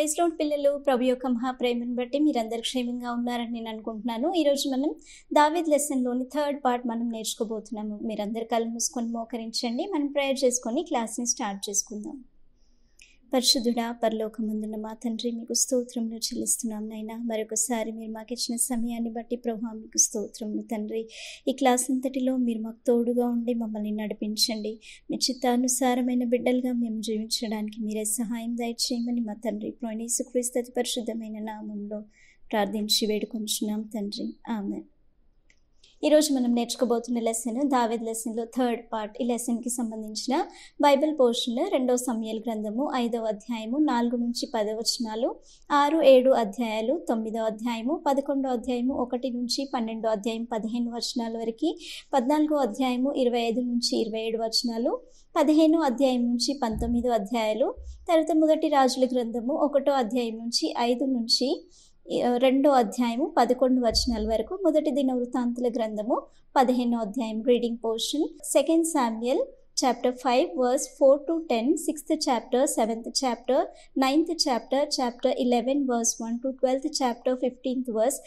Praise lord పిల్లలు, ప్రభు యొక్క మహాప్రేమను బట్టి మీరందరూ క్షేమంగా ఉన్నారని నేను అనుకుంటున్నాను. ఈరోజు మనం దావీద్ లెసన్లోని థర్డ్ పార్ట్ మనం నేర్చుకోబోతున్నాము. మీరందరూ కళ్ళు మూసుకొని మోకరించండి. మనం ప్రేయర్ చేసుకొని క్లాస్ని స్టార్ట్ చేసుకుందాం. పరిశుద్ధుడా, పరలోకమందున్న మా తండ్రి, మీకు స్తోత్రములు చెల్లిస్తున్నాం నైనా. మరొకసారి మీరు మాకు ఇచ్చిన సమయాన్ని బట్టి ప్రభు మీకు స్తోత్రములు తండ్రి. ఈ క్లాస్ అంతటిలో మీరు మాకు తోడుగా ఉండి మమ్మల్ని నడిపించండి. మీ చిత్తానుసారమైన బిడ్డలుగా మేము జీవించడానికి మీరే సహాయం దయచేయమని మా తండ్రి ప్రభువైన యేసుక్రీస్తు అతి పరిశుద్ధమైన నామంలో ప్రార్థించి వేడుకొంచున్నాం తండ్రి. ఆమేన్. ఈరోజు మనం నేర్చుకోబోతున్న లెసన్ దావీద్ లెసన్లో థర్డ్ పార్ట్. ఈ లెసన్కి సంబంధించిన బైబిల్ పోర్షన్ 2వ సమూయేలు గ్రంథము 5వ అధ్యాయము 4 నుంచి 10 వచనాలు, 6, 7 అధ్యాయాలు, 9వ అధ్యాయము, 11వ అధ్యాయము 1 నుంచి 12వ అధ్యాయం 15 వచనాల వరకు, 14వ అధ్యాయము 25 నుంచి 27 వచనాలు, 15వ అధ్యాయం నుంచి 19వ అధ్యాయాలు, తర్వాత మొదటి రాజుల గ్రంథము 1వ అధ్యాయం నుంచి 5 నుంచి 2వ అధ్యాయము 11 వచనాల వరకు, మొదటి దినవృత్తాంతుల గ్రంథము 15వ అధ్యాయం reading portion, 2 Samuel chapter 5 verse 4 to 10, 6th chapter, 7th chapter, 9th chapter, chapter 11 verse 1 to 12th chapter, 15th verse,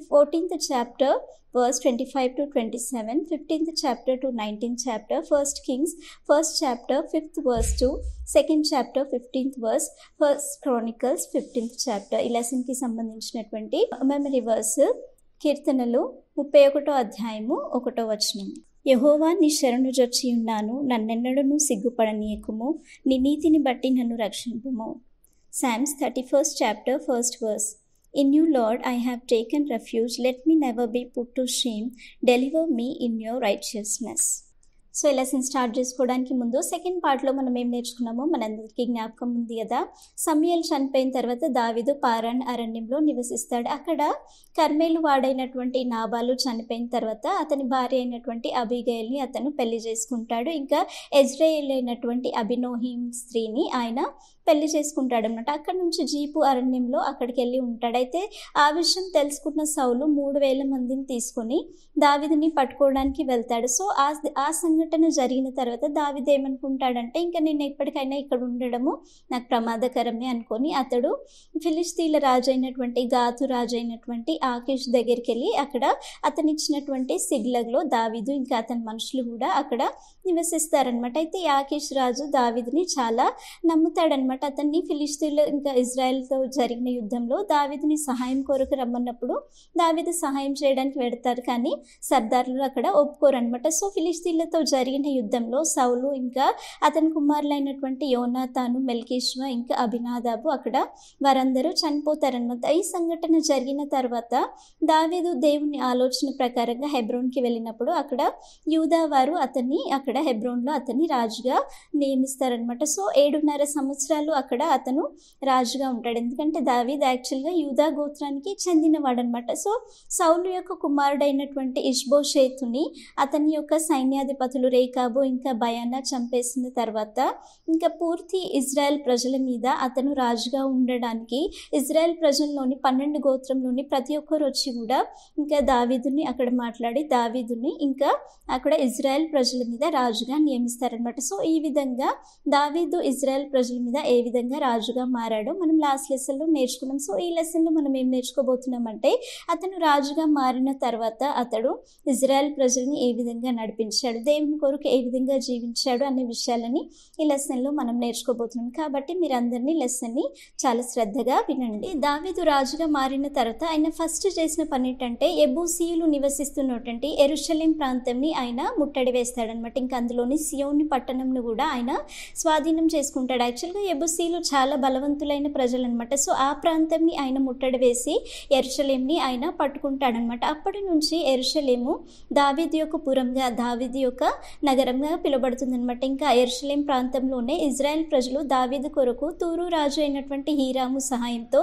14th chapter verse 25 to 27, 15th chapter to 19th chapter, 1st Kings 1st chapter 5th verse to 2nd chapter 15th verse, 1st Chronicles 15th chapter. ఈ lesson కి సంబంధించినటువంటి memory verse కీర్తనలు 31వ అధ్యాయము 1వ వచనం. యెహోవా, నీ శరణు జొచ్చి ఉన్నాను, నన్నెన్నడూ సిగ్గుపడనీయకుము, నీ నీతిని బట్టి నన్ను రక్షింపుము. Psalms 31st chapter 1st verse. In you, Lord, I have taken refuge. Let me never be put to shame. Deliver me in your righteousness. So ఈ లెసన్ స్టార్ట్ చేసుకోవడానికి ముందు సెకండ్ పార్ట్లో మనం ఏం నేర్చుకున్నామో మనందరికీ జ్ఞాపకం ఉంది కదా. సమూయేలు చనిపోయిన తర్వాత దావీదు పారాన్ అరణ్యంలో నివసిస్తాడు. అక్కడ కర్మేలు వాడైనటువంటి నాబాలు చనిపోయిన తర్వాత అతని భార్య అయినటువంటి అబీగయల్ని అతను పెళ్లి చేసుకుంటాడు. ఇంకా యెజ్రెయేల్ అయినటువంటి అబీనోహిం స్త్రీని ఆయన పెళ్లి చేసుకుంటాడు అనమాట. అక్కడ నుంచి జీపు అరణ్యంలో అక్కడికి వెళ్ళి ఉంటాడు. అయితే ఆ విషయం తెలుసుకున్న సౌలు 3000 మందిని తీసుకొని దావీదుని పట్టుకోవడానికి వెళ్తాడు. సో ఆ సంఘటన జరిగిన తర్వాత దావీదు ఏమనుకుంటాడంటే, ఇంకా నేను ఎప్పటికైనా ఇక్కడ ఉండడము నాకు ప్రమాదకరమే అనుకొని అతడు ఫిలిస్తీన్ల రాజు అయినటువంటి గాతు రాజు అయినటువంటి ఆకీష్ దగ్గరికి వెళ్ళి అక్కడ అతను ఇచ్చినటువంటి సిగ్లగ్లో దావీదు ఇంకా అతని మనుషులు కూడా అక్కడ నివసిస్తారనమాట. అయితే ఈ ఆకీష్ రాజు దావీదుని చాలా నమ్ముతాడనమాట. అతన్ని ఫిలిస్తీన్లు ఇంకా ఇజ్రాయెల్తో జరిగిన యుద్ధంలో దావీదుని సహాయం కొరకు రమ్మన్నప్పుడు దావీదు సహాయం చేయడానికి వెడతారు, కానీ సర్దార్లు అక్కడ ఒప్పుకోరనమాట. సో ఫిలిస్తీన్లతో జరిగిన యుద్ధంలో సౌలు ఇంకా అతని కుమారులైనటువంటి యోనాతాను, మెల్కీషువ ఇంకా అభినాదాబు అక్కడ వారందరూ చనిపోతారనమాట. ఈ సంఘటన జరిగిన తర్వాత దావీదు దేవుని ఆలోచన ప్రకారంగా హెబ్రోన్కి వెళ్ళినప్పుడు అక్కడ యూదా వారు అతన్ని అక్కడ హెబ్రోన్లో అతన్ని రాజుగా నియమిస్తారనమాట. సో 7.5 సంవత్సరాలు అక్కడ అతను రాజుగా ఉంటాడు. ఎందుకంటే దావీద్ యాక్చువల్గా యూదా గోత్రానికి చెందినవాడు అనమాట. సో సౌలు యొక్క కుమారుడైనటువంటి ఇష్బోషేతుని అతని యొక్క సైన్యాధిపతులు రేకాబు ఇంకా బయానా చంపేసిన తర్వాత ఇంకా పూర్తి ఇజ్రాయెల్ ప్రజల మీద అతను రాజుగా ఉండడానికి ఇజ్రాయెల్ ప్రజల్లోని 12 గోత్రంలోని ప్రతి ఒక్కరు వచ్చి కూడా ఇంకా దావీదుని అక్కడ మాట్లాడి దావీదుని ఇంకా అక్కడ ఇజ్రాయెల్ ప్రజల మీద రాజుగా నియమిస్తారనమాట. సో ఈ విధంగా దావీదు ఇజ్రాయెల్ ప్రజల మీద ఏ విధంగా రాజుగా మారాడో మనం లాస్ట్ లెసన్లో నేర్చుకున్నాం. సో ఈ లెసన్లో మనం ఏం నేర్చుకోబోతున్నామంటే, అతను రాజుగా మారిన తర్వాత అతడు ఇజ్రాయెల్ ప్రజల్ని ఏ విధంగా నడిపించాడు, దేవుని కొరకు ఏ విధంగా జీవించాడు అనే విషయాలని ఈ లెసన్లో మనం నేర్చుకోబోతున్నాం. కాబట్టి మీరందరినీ లెసన్ని చాలా శ్రద్ధగా వినండి. దావీదు రాజుగా మారిన తర్వాత ఆయన ఫస్ట్ చేసిన పని ఏంటంటే, యెబూసీయులు నివసిస్తున్నటువంటి యెరూషలేం ప్రాంతంని ఆయన ముట్టడి వేస్తాడనమాట. ఇంకా అందులోని సియోని పట్టణంను కూడా ఆయన స్వాధీనం చేసుకుంటాడు. యాక్చువల్గా యెబూసీయులు చాలా బలవంతులైన ప్రజలు అనమాట. సో ఆ ప్రాంతంని ఆయన ముట్టడి వేసి యెరూషలేంని ఆయన పట్టుకుంటాడనమాట. అప్పటి నుంచి యెరూషలేము దావీదు యొక్క పురంగా, దావీదు యొక్క నగరంగా పిలువబడుతుంది అనమాట. ఇంకా యెరూషలేం ప్రాంతంలోనే ఇజ్రాయెల్ ప్రజలు దావీదు కొరకు తూరు రాజు అయినటువంటి హీరాము సహాయంతో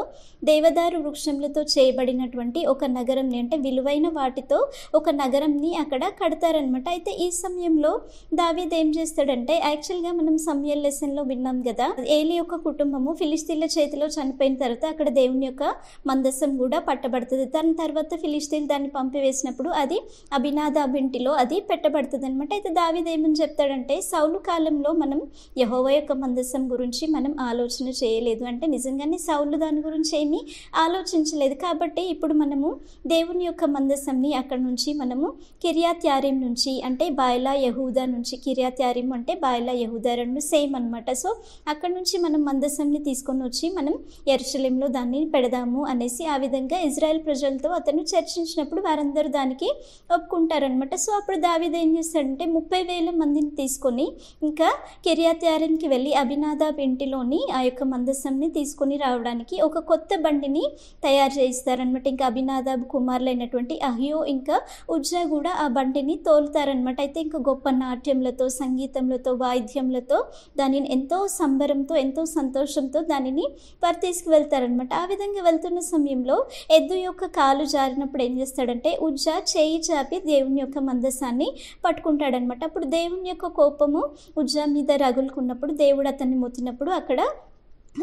దేవదారు వృక్షములతో చేయబడినటువంటి ఒక నగరంని, అంటే విలువైన వాటితో ఒక నగరంని అక్కడ కడతారనమాట. అయితే ఈ సమయంలో దావీదు ఏం చేస్తాడంటే, యాక్చువల్గా మనం సమూయేలు లెసన్లో విన్నాం కదా, ఏలి ఏలీ యొక్క కుటుంబము ఫిలిస్తీన్ల చేతిలో చనిపోయిన తర్వాత అక్కడ దేవుని యొక్క మందసం కూడా పట్టబడుతుంది. దాని తర్వాత ఫిలిస్తీన్లు దాన్ని పంపివేసినప్పుడు అది అబినాదాబు ఇంటిలో అది పెట్టబడుతుంది అనమాట. అయితే దావీదు ఏమని చెప్తాడంటే, సౌలు కాలంలో మనం యెహోవా యొక్క మందసం గురించి మనం ఆలోచన చేయలేదు, అంటే నిజంగానే సౌలు దాని గురించి ఏమీ ఆలోచించలేదు. కాబట్టి ఇప్పుడు మనము దేవుని యొక్క మందసంని అక్కడ నుంచి మనము కిర్యాత్ యారీం నుంచి, అంటే బాయలా యహూదా నుంచి, కిర్యాత్ యారీం అంటే బాయలా యహూదా రెండు సేమ్ అనమాట. సో అక్కడ నుంచి మనం మందసంని తీసుకొని వచ్చి మనం యెరూషలేంలో దాన్ని పెడదాము అనేసి ఆ విధంగా ఇజ్రాయెల్ ప్రజలతో అతను చర్చించినప్పుడు వారందరూ దానికి ఒప్పుకుంటారనమాట. సో అప్పుడు దావీదు ఏం చేస్తాడంటే 30,000 మందిని తీసుకొని ఇంకా కిర్యాత్ యారీంకి వెళ్ళి అబినాదాబ్ ఇంటిలోని ఆ యొక్క మందసంని తీసుకొని రావడానికి ఒక కొత్త బండిని తయారు చేయిస్తారనమాట. ఇంకా అబినాదాబ్ కుమారులైనటువంటి అహియో ఇంకా ఉజ్జా కూడా ఆ బండిని తోలుతారనమాట. అయితే ఇంకా గొప్ప నాట్యములతో, సంగీతములతో, వాయిద్యములతో దానిని ఎంతో సంబరంతో, ఎంతో సంతోషంతో దానిని వారు తీసుకువెళ్తారనమాట. ఆ విధంగా వెళ్తున్న సమయంలో ఎద్దు యొక్క కాలు జారినప్పుడు ఏం చేస్తాడంటే ఉజ్జా చేయి చాపి దేవుని యొక్క మందసాన్ని పట్టుకుంటాడనమాట. అప్పుడు దేవుని యొక్క కోపము ఉజ్జా మీద రగులుకున్నప్పుడు దేవుడు అతన్ని మొత్తినప్పుడు అక్కడ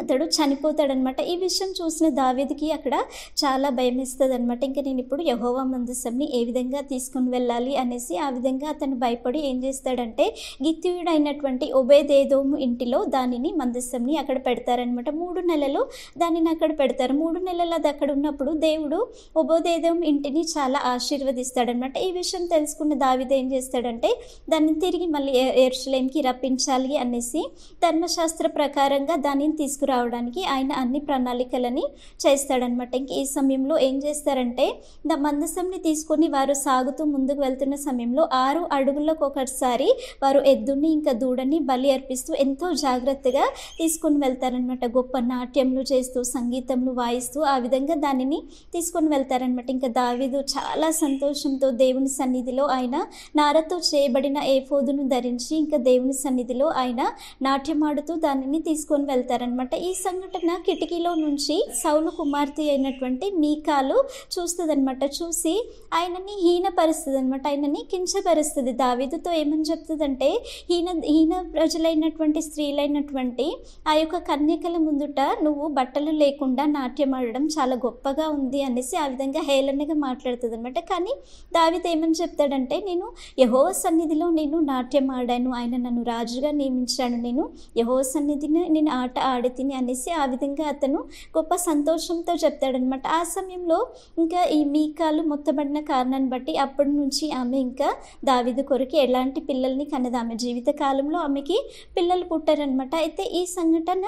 అతడు చనిపోతాడనమాట. ఈ విషయం చూసిన దావీదుకి అక్కడ చాలా భయం ఇస్తుంది అనమాట. ఇంకా నేను ఇప్పుడు యెహోవా మందసంని ఏ విధంగా తీసుకుని వెళ్ళాలి అనేసి ఆ విధంగా అతను భయపడి ఏం చేస్తాడంటే గిత్తీయుడైనటువంటి ఒబేదేదోము ఇంటిలో దానిని మందసంని అక్కడ పెడతారనమాట. 3 నెలలు దానిని అక్కడ పెడతారు. 3 నెలలు అది అక్కడ ఉన్నప్పుడు దేవుడు ఒబేదేదోము ఇంటిని చాలా ఆశీర్వదిస్తాడనమాట. ఈ విషయం తెలుసుకున్న దావీదు ఏం చేస్తాడంటే దాన్ని తిరిగి మళ్ళీ యెరూషలేంకి రప్పించాలి అనేసి ధర్మశాస్త్ర ప్రకారంగా దానిని తీసుకురావడానికి ఆయన అన్ని ప్రణాళికలని చేస్తాడనమాట. ఇంక ఈ సమయంలో ఏం చేస్తారంటే మందసంని తీసుకొని వారు సాగుతూ ముందుకు వెళ్తున్న సమయంలో 6 అడుగులకు ఒకసారి వారు ఎద్దుని ఇంకా దూడని బలి అర్పిస్తూ ఎంతో జాగ్రత్తగా తీసుకొని వెళ్తారనమాట. గొప్ప నాట్యములు చేస్తూ, సంగీతములు వాయిస్తూ ఆ విధంగా దానిని తీసుకొని వెళ్తారనమాట. ఇంకా దావీదు చాలా సంతోషంతో దేవుని సన్నిధిలో ఆయన నారతో చేయబడిన ఏఫోదును ధరించి ఇంకా దేవుని సన్నిధిలో ఆయన నాట్యమాడుతూ దానిని తీసుకొని వెళ్తారనమాట. ఈ సంఘటన కిటికీలో నుంచి సౌలు కుమార్తె అయినటువంటి మీకాలు చూస్తుందనమాట. చూసి ఆయనని హీనపరుస్తుంది అనమాట, ఆయనని కించపరుస్తుంది. దావీదుతో ఏమని చెప్తుందంటే హీన ప్రజలైనటువంటి స్త్రీలైనటువంటి ఆ యొక్క కన్యకల ముందుట నువ్వు బట్టలు లేకుండా నాట్యం ఆడడం చాలా గొప్పగా ఉంది అనేసి ఆ విధంగా హేళనగా మాట్లాడుతుంది అనమాట. కానీ దావీదు ఏమని చెప్తాడంటే నేను యెహోవా సన్నిధిలో నేను నాట్యం ఆడాను, ఆయన నన్ను రాజుగా నియమించాడు, నేను యెహోవా సన్నిధిని నేను ఆట ఆడితిని అనేసి ఆ విధంగా అతను గొప్ప సంతోషంతో చెప్తాడనమాట. ఆ సమయంలో ఇంకా ఈ మీకాలు మొత్తబడిన కారణాన్ని బట్టి అప్పటి నుంచి ఆమె ఇంకా దావీదు కొరకు ఎలాంటి పిల్లల్ని కన్నది. ఆమె జీవిత కాలంలో ఆమెకి పిల్లలు పుట్టారనమాట. అయితే ఈ సంఘటన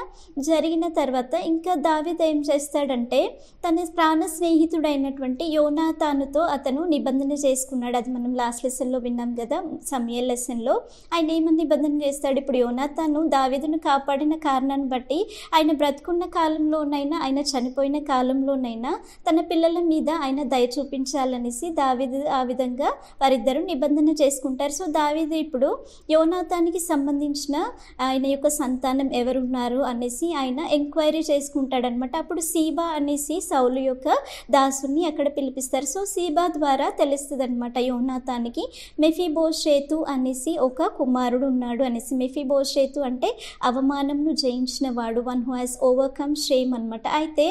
జరిగిన తర్వాత ఇంకా దావీదు ఏం చేస్తాడంటే తన ప్రాణ స్నేహితుడైనటువంటి యోనాతానుతో అతను నిబంధన చేసుకున్నాడు. అది మనం లాస్ట్ లెసన్లో విన్నాం కదా, సమయల్ లెసన్లో. ఆయన ఏమని నిబంధన చేస్తాడు, ఇప్పుడు యోనాతాను దావీదును కాపాడిన కారణాన్ని బట్టి ఆయన బ్రతుకున్న కాలంలోనైనా ఆయన చనిపోయిన కాలంలోనైనా తన పిల్లల మీద ఆయన దయ చూపించాలనేసి దావీదు ఆ విధంగా వారిద్దరూ నిబంధన చేసుకుంటారు. సో దావీదు ఇప్పుడు యోనాతానికి సంబంధించిన ఆయన యొక్క సంతానం ఎవరున్నారు అనేసి ఆయన ఎంక్వైరీ చేసుకుంటాడనమాట. అప్పుడు సీబా అనేసి సౌలు యొక్క దాసుని అక్కడ పిలిపిస్తారు. సో సీబా ద్వారా తెలుస్తుంది అనమాట యోనాతానికి మెఫీబోషేతు అనేసి ఒక కుమారుడు ఉన్నాడు అనేసి. మెఫీబోషేతు అంటే అవమానంను జయించిన వాడు, one who has overcome shame అనమాట. అయితే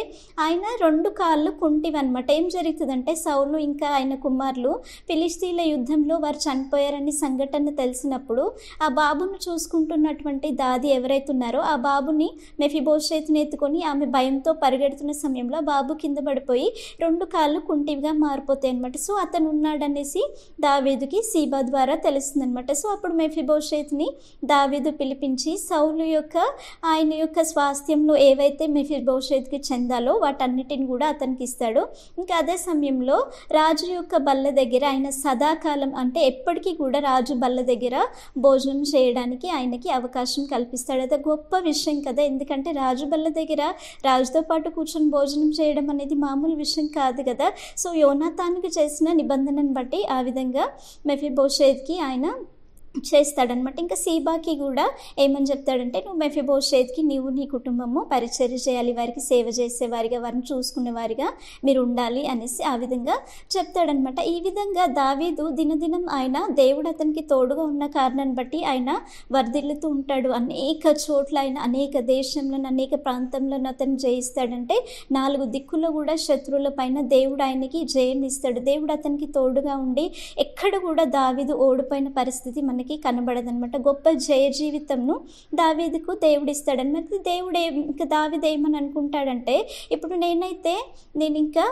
ఆయన 2 కాళ్ళు కుంటివి అనమాట. ఏం జరుగుతుందంటే సౌలు ఇంకా ఆయన కుమారులు ఫిలిస్తీన్ల యుద్ధంలో వారు చనిపోయారని సంఘటన తెలిసినప్పుడు ఆ బాబును చూసుకుంటున్నటువంటి దాది ఎవరైతే ఉన్నారో ఆ బాబుని మెఫీబోషేతుని ఎత్తుకొని ఆమె భయంతో పరిగెడుతున్న సమయంలో బాబు కింద పడిపోయి 2 కాళ్ళు కుంటివిగా మారిపోతాయి అనమాట. సో అతను ఉన్నాడనేసి దావీదుకి సీబా ద్వారా తెలుస్తుంది అనమాట. సో అప్పుడు మెఫీబోషేతుని దావీదు పిలిపించి సౌలు యొక్క ఆయన యొక్క స్వాస్థ్యంలో ఏవైతే మెఫీబోషేతుకి చెందాలో వాటన్నిటిని కూడా అతనికి ఇస్తాడు. ఇంకా అదే సమయంలో రాజు యొక్క బల్ల దగ్గర ఆయన సదాకాలం అంటే ఎప్పటికీ కూడా రాజు బల్ల దగ్గర భోజనం చేయడానికి ఆయనకి అవకాశం కల్పిస్తాడు. అది గొప్ప విషయం కదా, ఎందుకంటే రాజు బల్ల దగ్గర రాజుతో పాటు కూర్చొని భోజనం చేయడం అనేది మామూలు విషయం కాదు కదా. సో యోనాతానికి చేసిన నిబంధనను బట్టి ఆ విధంగా మెఫీబోషేతుకి ఆయన చేస్తాడనమాట. ఇంకా సీబాకి కూడా ఏమని చెప్తాడంటే, నువ్వు మెఫీబోషెత్‌కి నీవు నీ కుటుంబము పరిచర్య చేయాలి, వారికి సేవ చేసేవారిగా, వారిని చూసుకునేవారిగా మీరు ఉండాలి అనేసి ఆ విధంగా చెప్తాడనమాట. ఈ విధంగా దావీదు దినదినం ఆయన దేవుడు అతనికి తోడుగా ఉన్న కారణాన్ని బట్టి ఆయన వర్ధిల్లుతూ ఉంటాడు. అనేక చోట్ల ఆయన అనేక దేశంలోను అనేక ప్రాంతంలోను అతను జయిస్తాడంటే 4 దిక్కుల్లో కూడా శత్రువుల పైన దేవుడు ఆయనకి జయనిస్తాడు. దేవుడు అతనికి తోడుగా ఉండి ఎక్కడ కూడా దావీదు ఓడిపోయిన పరిస్థితి మనకి కనబడదనమాట. గొప్ప జయ జీవితంను దావీదుకు దేవుడు ఇస్తాడనమాట. దేవుడు ఇంకా దావీదు ఏమని అనుకుంటాడంటే, ఇప్పుడు నేను ఇంకా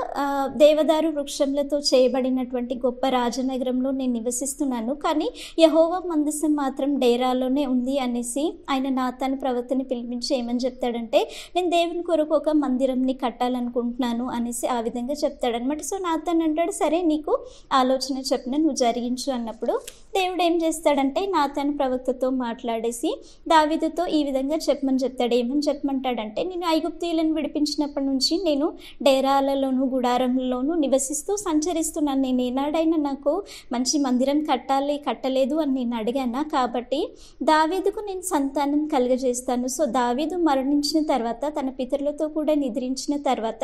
దేవదారు వృక్షములతో చేయబడినటువంటి గొప్ప రాజనగరంలో నేను నివసిస్తున్నాను, కానీ యెహోవా మందసం మాత్రం డేరాలోనే ఉంది అనేసి ఆయన నాతాను ప్రవక్తని పిలిపించి ఏమని చెప్తాడంటే, నేను దేవుని కొరకు ఒక మందిరంని కట్టాలనుకుంటున్నాను అనేసి ఆ విధంగా చెప్తాడనమాట. సో నాతాను అంటాడు, సరే నీకు ఆలోచన చెప్పిన నువ్వు జరిగించు అన్నప్పుడు దేవుడు ఏం చేస్తాడంటే నాతాను ప్రవక్తతో మాట్లాడేసి దావీదుతో ఈ విధంగా చెప్పమని చెప్తాడు. ఏమని చెప్పమంటాడంటే, నేను ఐగుప్తీయులను విడిపించినప్పటి నుంచి నేను డేరాలలోను గుడారంలోను నివసిస్తూ సంచరిస్తున్నాను. నేను ఏనాడైనా నాకు మంచి మందిరం కట్టలేదు అని నేను అడిగాను. కాబట్టి దావీదుకు నేను సంతానం కలుగజేస్తాను. సో దావీదు మరణించిన తర్వాత తన పితరులతో కూడా నిద్రించిన తర్వాత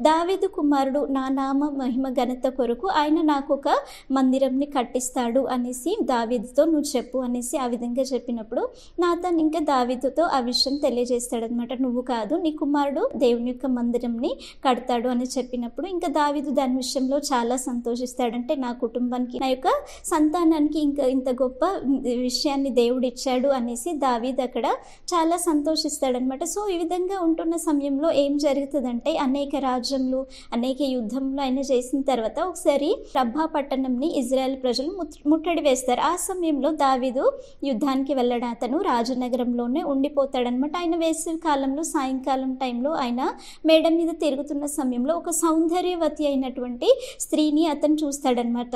దావీదు కుమారుడు నా నామ మహిమ ఘనత కొరకు ఆయన నాకు ఒక మందిరంని కట్టిస్తాడు అనేసి దావీదుతో నువ్వు చెప్పు అనేసి ఆ విధంగా చెప్పినప్పుడు నాతాన్ ఇంకా దావీదుతో ఆ విషయం తెలియజేస్తాడనమాట. నువ్వు కాదు, నీ కుమారుడు దేవుని యొక్క మందిరంని కడతాడు అని చెప్పినప్పుడు ఇంకా దావీదు దాని విషయంలో చాలా సంతోషిస్తాడంటే, నా కుటుంబానికి నా యొక్క సంతానానికి ఇంకా ఇంత గొప్ప విషయాన్ని దేవుడు ఇచ్చాడు అనేసి దావీదు అక్కడ చాలా సంతోషిస్తాడనమాట. సో ఈ విధంగా ఉంటున్న సమయంలో ఏం జరుగుతుందంటే, అనేక రాజ్యములు అనేక యుద్ధంలో ఆయన చేసిన తర్వాత ఒకసారి రబ్బా పట్టణంని ఇజ్రాయెల్ ప్రజలు ముట్టడి వేస్తారు. ఆ సమయంలో దావీదు యుద్ధానికి వెళ్ళడం అతను రాజనగరంలోనే ఉండిపోతాడనమాట. ఆయన వేసవి కాలంలో సాయంకాలం టైంలో ఆయన మేడ మీద తిరుగుతున్న సమయంలో ఒక సౌందర్యవతి అయినటువంటి స్త్రీని అతను చూస్తాడనమాట.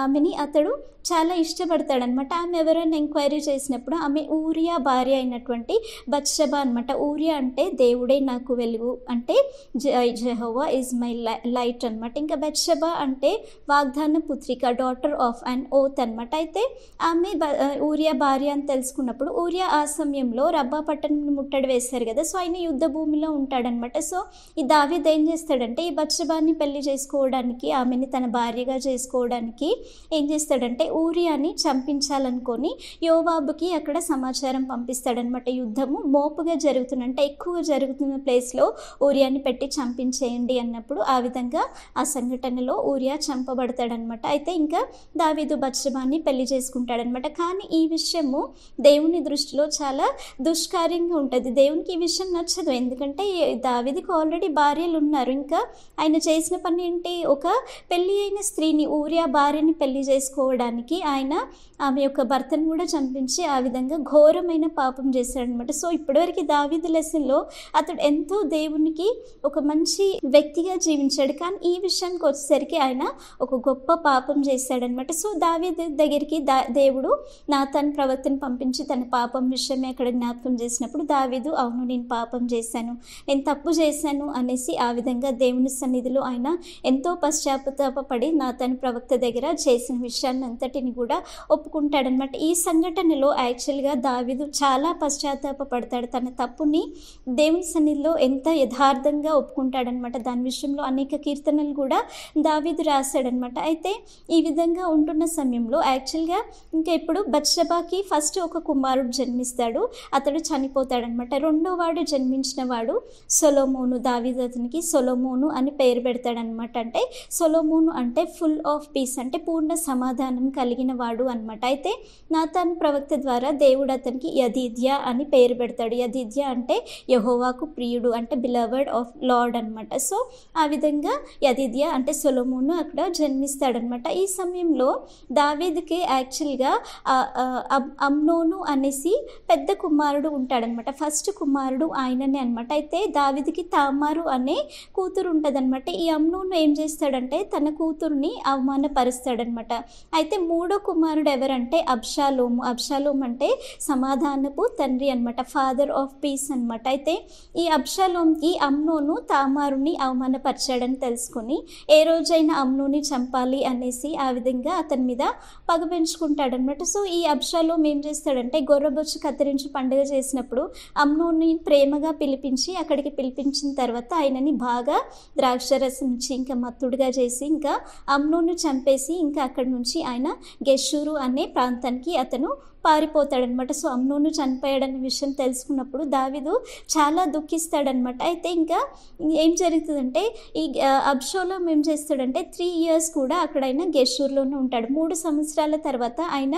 ఆమెని అతడు చాలా ఇష్టపడతాడనమాట. ఆమె ఎవరైనా ఎంక్వైరీ చేసినప్పుడు ఆమె ఊరియా భార్య అయినటువంటి బత్షెబా అనమాట. ఊరియా అంటే దేవుడే నాకు వెలుగు, అంటే జెహోవా ఈజ్ మై లైట్ అనమాట. ఇంకా బత్షెబా అంటే వాగ్దాన పుత్రిక, డాటర్ ఆఫ్ అన్ ఓత్ అనమాట. అయితే ఆమె ఊరియా భార్య అని తెలుసుకున్నప్పుడు ఊరియా ఆ సమయంలో రబ్బా పట్టణం ముట్టడి వేశారు కదా, సో ఆయన యుద్ధ భూమిలో ఉంటాడనమాట. సో ఈ దావీదు ఏం చేస్తాడంటే, ఈ బత్షెబాని పెళ్లి చేసుకోవడానికి, ఆమెని తన భార్యగా చేసుకోవడానికి ఏం చేస్తాడంటే ఊరియాని చంపించాలనుకొని యోవాబుకి అక్కడ సమాచారం పంపిస్తాడనమాట. యుద్ధము మోపుగా జరుగుతున్నంటే ఎక్కువ జరుగుతున్న ప్లేస్లో ఊరియాని పెట్టి చంపించేయండి అన్నప్పుడు ఆ విధంగా ఆ సంఘటనలో ఊరియా చంపబడతాడనమాట. అయితే ఇంకా దావీదు బత్షెబాని పెళ్లి చేసుకుంటాడనమాట. కానీ ఈ విషయము దేవుని దృష్టిలో చాలా దుష్కార్యంగా ఉంటుంది. దేవునికి ఈ విషయం నచ్చదు. ఎందుకంటే దావీదుకి ఆల్రెడీ భార్యలు ఉన్నారు. ఇంకా ఆయన చేసిన పని ఏంటి, ఒక పెళ్లి అయిన స్త్రీని, ఊరియా భార్యని పెళ్లి చేసుకోవడానికి ఆయన ఆమె యొక్క భర్తను కూడా చంపించి ఆ విధంగా ఘోరమైన పాపం చేశాడనమాట. సో ఇప్పటివరకు దావీదు లెసన్లో అతడు ఎంతో దేవునికి ఒక మంచి వ్యక్తిగా జీవించాడు, కానీ ఈ విషయానికి వచ్చేసరికి ఆయన ఒక గొప్ప పాపం చేశాడనమాట. సో దావీదు దగ్గరికి దేవుడు నాతాను ప్రవక్తను పంపించి తన పాపం విషయమే అక్కడ జ్ఞాపకం చేసినప్పుడు దావీదు, అవును నేను పాపం చేశాను, నేను తప్పు చేశాను అనేసి ఆ విధంగా దేవుని సన్నిధిలో ఆయన ఎంతో పశ్చాత్తాపపడి నాతాను ప్రవక్త దగ్గర చేసిన విషయాన్ని అంతటిని కూడా ఒప్పుకుంటాడనమాట. ఈ సంఘటనలో యాక్చువల్గా దావీదు చాలా పశ్చాత్తాపడతాడు. తన తప్పుని దేవుని సన్నిధిలో ఎంత యథార్థంగా ఒప్పుకుంటాడనమాట. దాని విషయంలో అనేక కీర్తనలు కూడా దావీదు రాశాడనమాట. అయితే ఈ విధంగా ఉంటున్న సమయంలో యాక్చువల్గా ఇంకా ఇప్పుడు బత్షెబాకి ఫస్ట్ ఒక కుమారుడు జన్మిస్తాడు, అతడు చనిపోతాడనమాట. రెండో వాడు జన్మించిన వాడు సొలొమోను. దావీదు అతనికి సొలొమోను అని పేరు పెడతాడనమాట. అంటే సొలొమోను అంటే ఫుల్ ఆఫ్ పీస్, అంటే పూర్ణ సమాధానం కలిగిన వాడు అనమాట. అయితే నాతాను ప్రవక్త ద్వారా దేవుడు అతనికి యదీద్యా అని పేరు పెడతాడు. యదీద్యా అంటే యెహోవాకు ప్రియుడు, అంటే బిలవర్డ్ ఆఫ్ లార్డ్ అనమాట. సో ఆ విధంగా యదీద్యా అంటే సొలొమోను అక్కడ జన్మిస్తాడనమాట. ఈ సమయంలో దావీదుకి యాక్చువల్గా అమ్నోను అనేసి పెద్ద కుమారుడు ఉంటాడనమాట. ఫస్ట్ కుమారుడు ఆయననే అనమాట. అయితే దావీదుకి తామారు అనే కూతురు ఉంటుందన్నమాట. ఈ అమ్నోను ఏం చేస్తాడంటే తన కూతురుని అవమానపరుస్తాడనమాట. అయితే మూడో కుమారుడు ఎవరంటే అబ్షాలోము. అబ్షాలోము అంటే సమాధానపు తండ్రి అనమాట, ఫాదర్ ఆఫ్ పీస్ అనమాట. అయితే ఈ అబ్షాలోంకి అమ్నోను తామారుని అవమానపరిచాడని తెలుసుకొని ఏ రోజైనా అమ్నోని చంపాలి అనేసి ఆ విధంగా అతని మీద పగ పెంచుకుంటాడనమాట. సో ఈ అబ్షాలోం ఏం చేస్తాడంటే గొర్రెబొచ్చు కత్తిరించి పండుగ చేసినప్పుడు అమ్నోన్ని ప్రేమగా పిలిపించి అక్కడికి పిలిపించిన తర్వాత ఆయనని బాగా ద్రాక్షరసం ఇచ్చి ఇంకా మత్తుడుగా చేసి ఇంకా అమ్నోను చంపేసి ఇంకా అక్కడి నుంచి ఆయన గెషూరు అనే ప్రాంతానికి అతను పారిపోతాడనమాట. సో అమ్నోను చనిపోయాడనే విషయం తెలుసుకున్నప్పుడు దావీదు చాలా దుఃఖిస్తాడనమాట. అయితే ఇంకా ఏం జరుగుతుందంటే ఈ అబ్షాలోం ఏం చేస్తాడంటే 3 years కూడా అక్కడ ఆయన గెషూర్లోనే ఉంటాడు. 3 సంవత్సరాల తర్వాత ఆయన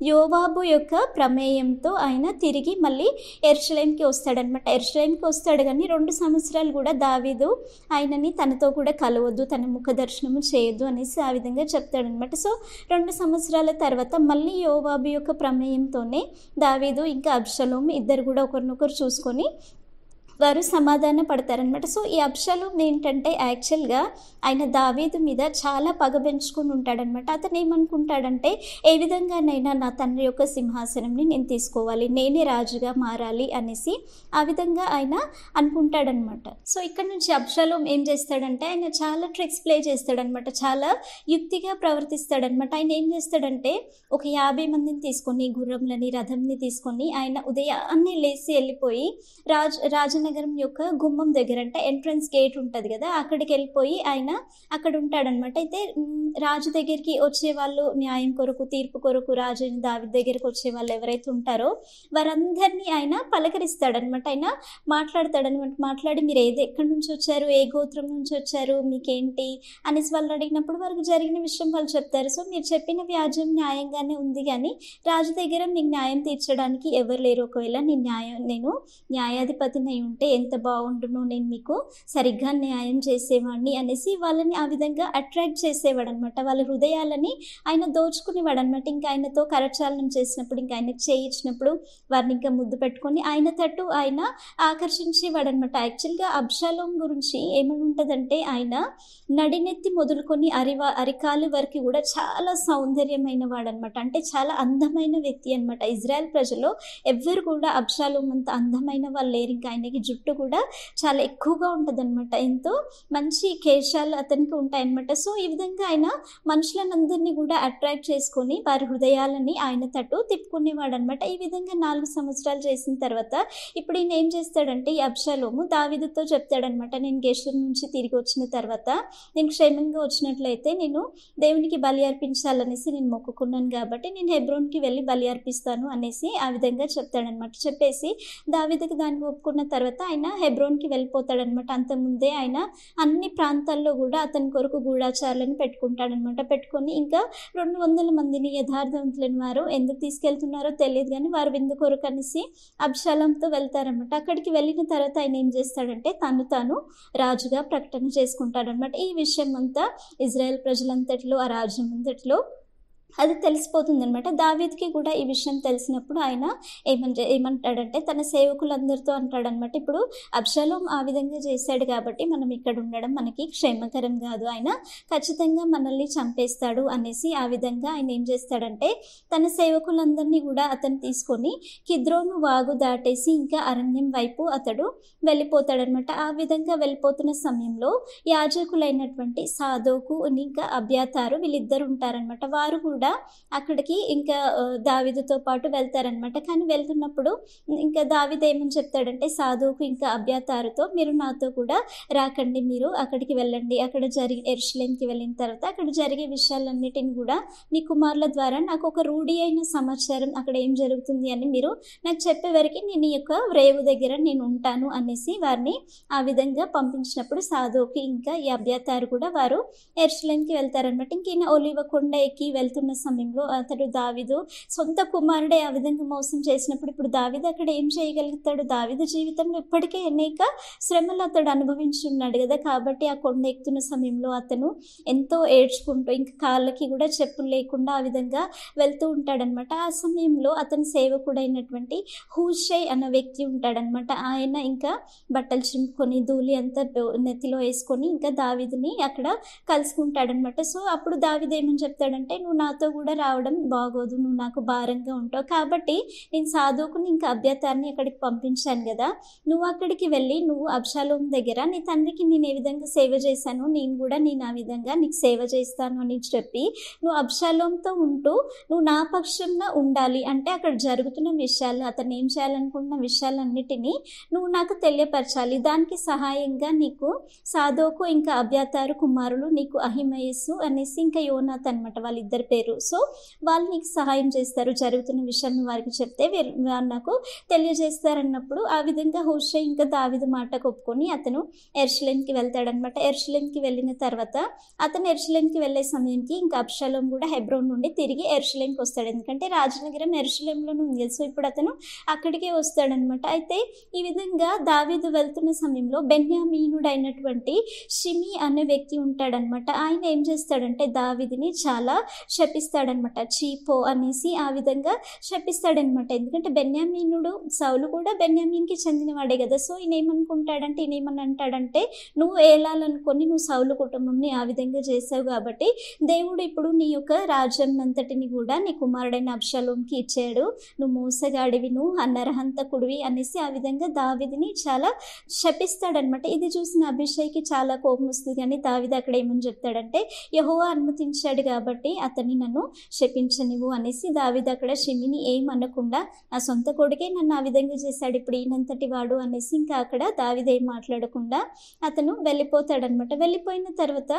యోవాబు యొక్క ప్రమేయంతో ఆయన తిరిగి మళ్ళీ యెరూషలేంకి వస్తాడనమాట. యెరూషలేంకి వస్తాడు కానీ 2 సంవత్సరాలు కూడా దావీదు ఆయనని తనతో కూడా కలవద్దు, తన ముఖ దర్శనము చేయొద్దు అనేసి ఆ విధంగా చెప్తాడనమాట. సో 2 సంవత్సరాల తర్వాత మళ్ళీ యోవాబు యొక్క ప్రమేయంతోనే దావీదు ఇంకా అబ్షాలోం ఇద్దరు కూడా ఒకరినొకరు చూసుకొని వారు సమాధాన పడతారనమాట. సో ఈ అబ్షాలోం ఏంటంటే యాక్చువల్గా ఆయన దావీదు మీద చాలా పగ పెంచుకుని ఉంటాడనమాట. అతను ఏమనుకుంటాడంటే ఏ విధంగానైనా నా తండ్రి యొక్క సింహాసనంని నేను తీసుకోవాలి, నేనే రాజుగా మారాలి అనేసి ఆ విధంగా ఆయన అనుకుంటాడనమాట. సో ఇక్కడ నుంచి అబ్షాలోం ఏం చేస్తాడంటే ఆయన చాలా ట్రిక్స్ ప్లే చేస్తాడనమాట, చాలా యుక్తిగా ప్రవర్తిస్తాడనమాట. ఆయన ఏం చేస్తాడంటే ఒక 50 మందిని తీసుకొని గుర్రంలని రథంని తీసుకొని ఆయన ఉదయాన్నే లేచి వెళ్ళిపోయి రాజనగరం యొక్క గుమ్మం దగ్గర అంటే ఎంట్రన్స్ గేట్ ఉంటుంది కదా, అక్కడికి వెళ్ళిపోయి ఆయన అక్కడ ఉంటాడనమాట. అయితే రాజు దగ్గరికి వచ్చే వాళ్ళు, న్యాయం కొరకు తీర్పు కొరకు రాజు దావీదు దగ్గరికి వచ్చే వాళ్ళు ఎవరైతే ఉంటారో వారందరినీ ఆయన పలకరిస్తాడనమాట. ఆయన మాట్లాడతాడనమాట. మాట్లాడి మీరు ఎక్కడి నుంచి వచ్చారు, ఏ గోత్రం నుంచి వచ్చారు, మీకేంటి అనేసి వాళ్ళు అడిగినప్పుడు వారికి జరిగిన విషయం వాళ్ళు చెప్తారు. సో మీరు చెప్పిన వ్యాజ్యం న్యాయంగానే ఉంది కానీ రాజు దగ్గర మీకు న్యాయం తీర్చడానికి ఎవరు లేరు, ఒకవేళ నేను న్యాయాధిపతిని అయి ఉంటే ఎంత బాగుండునో, నేను మీకు సరిగ్గా న్యాయం చేసేవాడిని అనేసి వాళ్ళని ఆ విధంగా అట్రాక్ట్ చేసేవాడు అనమాట. వాళ్ళ హృదయాలని ఆయన దోచుకునేవాడు అనమాట. ఇంకా ఆయనతో కరచాలనం చేసినప్పుడు, ఇంకా ఆయనకు చేయించినప్పుడు వారిని ఇంకా ముద్దు పెట్టుకొని ఆయన తట్టు ఆయన ఆకర్షించేవాడు అనమాట. యాక్చువల్గా అబ్షాలోం గురించి ఏమని ఉంటుందంటే ఆయన నడినెత్తి మొదలుకొని అరికాలు వరకు కూడా చాలా సౌందర్యమైన వాడు అనమాట. అంటే చాలా అందమైన వ్యక్తి అనమాట. ఇజ్రాయెల్ ప్రజల్లో ఎవ్వరు కూడా అబ్షాలోం అంత అందమైన వాళ్ళు లేరు. ఇంకా ఆయనకి జుట్టు కూడా చాలా ఎక్కువగా ఉంటుంది అనమాట. ఎంతో మంచి కేశాలు అతనికి ఉంటాయన్నమాట. సో ఈ విధంగా ఆయన మనుషులందరినీ కూడా అట్రాక్ట్ చేసుకొని వారి హృదయాలని ఆయన తట్టు తిప్పుకునేవాడు అనమాట. ఈ విధంగా 4 సంవత్సరాలు చేసిన తర్వాత ఇప్పుడు ఈయన ఏం చేస్తాడంటే ఈ అబ్షాలోము దావీదుతో చెప్తాడనమాట, నేను గెషూర్ నుంచి తిరిగి వచ్చిన తర్వాత నేను క్షేమంగా వచ్చినట్లయితే నేను దేవునికి బలి అర్పించాలనేసి నేను మొక్కుకున్నాను కాబట్టి నేను హెబ్రోన్కి వెళ్ళి బలి అర్పిస్తాను అనేసి ఆ విధంగా చెప్తాడనమాట. చెప్పేసి దావీదుకి దానికి ఒప్పుకున్న తర్వాత ఆయన హెబ్రోన్కి వెళ్ళిపోతాడనమాట. అంతకుముందే ఆయన అన్ని ప్రాంతాల్లో కూడా అతని కొరకు గూఢాచారులను పెట్టుకుంటాడనమాట. పెట్టుకొని ఇంకా 200 మందిని యథార్థవంతులైన వారు ఎందుకు తీసుకెళ్తున్నారో తెలియదు కానీ వారు విందు కొరకు అనేసి అబ్షాలోంతో వెళ్తారనమాట. అక్కడికి వెళ్ళిన తర్వాత ఆయన ఏం చేస్తాడంటే తాను రాజుగా ప్రకటన చేసుకుంటాడనమాట. ఈ విషయం అంతా ఇజ్రాయెల్ ప్రజలంతటిలో, ఆ రాజ్యం అంతటిలో అది తెలిసిపోతుంది అనమాట. దావీదుకి కూడా ఈ విషయం తెలిసినప్పుడు ఆయన ఏమంటాడంటే తన సేవకులందరితో అంటాడనమాట, ఇప్పుడు అబ్షాలోం ఆ విధంగా చేశాడు కాబట్టి మనం ఇక్కడ ఉండడం మనకి క్షేమకరం కాదు, ఆయన ఖచ్చితంగా మనల్ని చంపేస్తాడు అనేసి ఆ విధంగా ఆయన ఏం చేస్తాడంటే తన సేవకులందరినీ కూడా అతను తీసుకొని కిద్రోను వాగు దాటేసి ఇంకా అరణ్యం వైపు అతడు వెళ్ళిపోతాడనమాట. ఆ విధంగా వెళ్ళిపోతున్న సమయంలో యాజకులైనటువంటి సాదోకు ఇంకా అబ్యాతారు వీళ్ళిద్దరు ఉంటారనమాట. వారు కూడా అక్కడికి ఇంకా దావీదుతో పాటు వెళ్తారనమాట. కానీ వెళ్తున్నప్పుడు ఇంకా దావీదు ఏమని చెప్తాడంటే సాదోకు ఇంకా అబ్యాతారుతో మీరు నాతో కూడా రాకండి, మీరు అక్కడికి వెళ్ళండి, అక్కడ యెరూషలేంకి వెళ్ళిన తర్వాత అక్కడ జరిగే విషయాలన్నిటిని కూడా నీ కుమారుల ద్వారా నాకు ఒక రూఢి అయిన సమాచారం అక్కడ ఏం జరుగుతుంది అని మీరు నాకు చెప్పే వరకు నేను ఈ యొక్క రేవు దగ్గర నేను ఉంటాను అనేసి వారిని ఆ విధంగా పంపించినప్పుడు సాదోకు ఇంకా ఈ అబ్యాతారు కూడా వారు యెరూషలేంకి వెళ్తారనమాట. ఇంక ఒలీవ కొండ ఎక్కి వెళ్తున్న సమయంలో అతడు దావీదు సొంత కుమారుడే ఆ విధంగా మోసం చేసినప్పుడు ఇప్పుడు దావీదు అక్కడ ఏం చేయగలుగుతాడు? దావీదు జీవితంలో ఇప్పటికే అనేక శ్రమలు అతడు అనుభవించి ఉన్నాడు కదా, కాబట్టి ఆ కొండ ఎక్కుతున్న సమయంలో అతను ఎంతో ఏడ్చుకుంటూ ఇంకా కాళ్ళకి కూడా చెప్పులు లేకుండా ఆ విధంగా వెళ్తూ ఉంటాడనమాట. ఆ సమయంలో అతని సేవకుడైనటువంటి హూషై అన్న వ్యక్తి ఉంటాడనమాట. ఆయన ఇంకా బట్టలు చింపుకొని ధూళి అంతా నెత్తిలో వేసుకొని ఇంకా దావీదుని అక్కడ కలుసుకుంటాడనమాట. సో అప్పుడు దావీదు ఏమని చెప్తాడంటే నువ్వు నాతో నాతో కూడా రావడం బాగోదు, నువ్వు నాకు భారంగా ఉంటావు, కాబట్టి నేను సాధోకుని ఇంకా అబ్యాతార్ని అక్కడికి పంపించాను కదా, నువ్వు అక్కడికి వెళ్ళి నువ్వు అబ్షాలోం దగ్గర నీ తండ్రికి నేను ఏ విధంగా సేవ చేశాను, నేను ఆ విధంగా నీకు సేవ చేస్తాను అని చెప్పి నువ్వు అబ్షాలోంతో ఉంటూ నువ్వు నా పక్షంగా ఉండాలి. అంటే అక్కడ జరుగుతున్న విషయాలు, అతను ఏం చేయాలనుకుంటున్న విషయాలన్నిటినీ నువ్వు నాకు తెలియపరచాలి. దానికి సహాయంగా నీకు సాధోకు ఇంకా అబ్యాతారు కుమారులు, నీకు అహిమయస్సు అనేసి ఇంకా యోనాథ్ అనమాట వాళ్ళిద్దరి పేరు. సో వాళ్ళు నీకు సహాయం చేస్తారు, జరుగుతున్న విషయాన్ని వారికి చెప్తే వారు నాకు తెలియజేస్తారన్నప్పుడు ఆ విధంగా హోషే ఇంకా దావీదు మాటకు ఒప్పుకొని అతను యెరూషలేముకి వెళ్తాడనమాట. యెరూషలేముకి వెళ్ళిన తర్వాత అతను యెరూషలేముకి వెళ్ళే సమయంకి ఇంకా అబ్షాలోం కూడా హెబ్రోన్ నుండి తిరిగి యెరూషలేముకి వస్తాడు. ఎందుకంటే రాజనగరం యెరూషలేములోనే ఉంది, సో ఇప్పుడు అతను అక్కడికే వస్తాడనమాట. అయితే ఈ విధంగా దావీదు వెళ్తున్న సమయంలో బెన్యామీనుడైనటువంటి షిమి అనే వ్యక్తి ఉంటాడనమాట. ఆయన ఏం చేస్తాడంటే దావీదుని చాలా శపిస్తాడనమాట. చీపో అనేసి ఆ విధంగా శపిస్తాడనమాట. ఎందుకంటే బెన్యామీనుడు, సౌలు కూడా బెన్యామీన్కి చెందినవాడే కదా. సో ఈయన ఏమని అంటాడంటే నువ్వు ఏలాలనుకొని నువ్వు సౌలు కుటుంబంని ఆ విధంగా చేసావు కాబట్టి దేవుడు ఇప్పుడు నీ యొక్క రాజ్యం అంతటిని కూడా నీ కుమారుడైన అబ్షాలోంకి ఇచ్చాడు, నువ్వు మోసగాడివి, నువ్వు నరహంతకుడివి అనేసి ఆ విధంగా దావీదుని చాలా శపిస్తాడనమాట. ఇది చూసిన అభిషేక్కి చాలా కోపం వస్తుంది. కానీ దావీదు అక్కడ ఏమని చెప్తాడంటే యెహోవా అనుమతించాడు కాబట్టి అతన్ని నన్ను శపించనివ్వు అనేసి దావీదు అక్కడ షిమిని ఏమనకుండా నా సొంత కొడుకే నన్ను ఆ విధంగా చేశాడు, ఇప్పుడు ఈయనంతటి వాడు అనేసి ఇంకా అక్కడ దావీదు ఏం మాట్లాడకుండా అతను వెళ్ళిపోతాడనమాట. వెళ్ళిపోయిన తర్వాత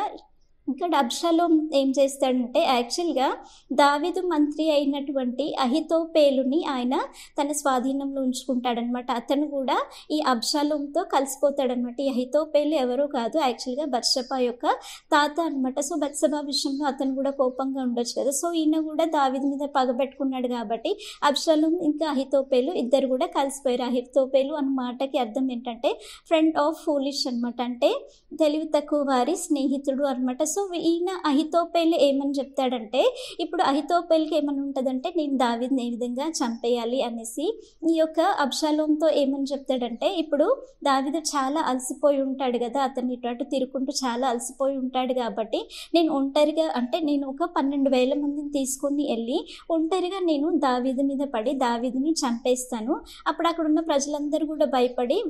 ఇక్కడ అబ్షాలోం ఏం చేస్తాడంటే యాక్చువల్గా దావీదు మంత్రి అయినటువంటి అహితోపేలుని ఆయన తన స్వాధీనంలో ఉంచుకుంటాడనమాట. అతను కూడా ఈ అబ్షాలోంతో కలిసిపోతాడనమాట. ఈ అహితోపేలు ఎవరో కాదు, యాక్చువల్గా బత్షెబా యొక్క తాత అనమాట. సో బత్షెబా విషయంలో అతను కూడా కోపంగా ఉండొచ్చు కదా. సో ఈయన కూడా దావీదు మీద పగబెట్టుకున్నాడు కాబట్టి అబ్షాలోం ఇంకా అహితోపేలు ఇద్దరు కూడా కలిసిపోయారు. అహితోపేలు అన్న మాటకి అర్థం ఏంటంటే ఫ్రెండ్ ఆఫ్ ఫూలిష్ అనమాట, అంటే తెలివి తక్కువ వారి స్నేహితుడు అనమాట. సో ఈయన అహితోపేలు ఏమని చెప్తాడంటే ఇప్పుడు అహితోపేలుకి ఏమని ఉంటుందంటే నేను దావీదుని ఏ విధంగా చంపేయాలి అనేసి ఈ యొక్క అబ్షాలోంతో ఏమని చెప్తాడంటే ఇప్పుడు దావీదు చాలా అలసిపోయి ఉంటాడు కదా, అతన్ని ఇటు తిరుగుకుంటూ చాలా అలసిపోయి ఉంటాడు కాబట్టి నేను ఒంటరిగా, అంటే నేను ఒక 12,000 మందిని తీసుకొని వెళ్ళి ఒంటరిగా నేను దావీదు మీద పడి దావీదుని చంపేస్తాను. అప్పుడు అక్కడ ఉన్న ప్రజలందరూ కూడా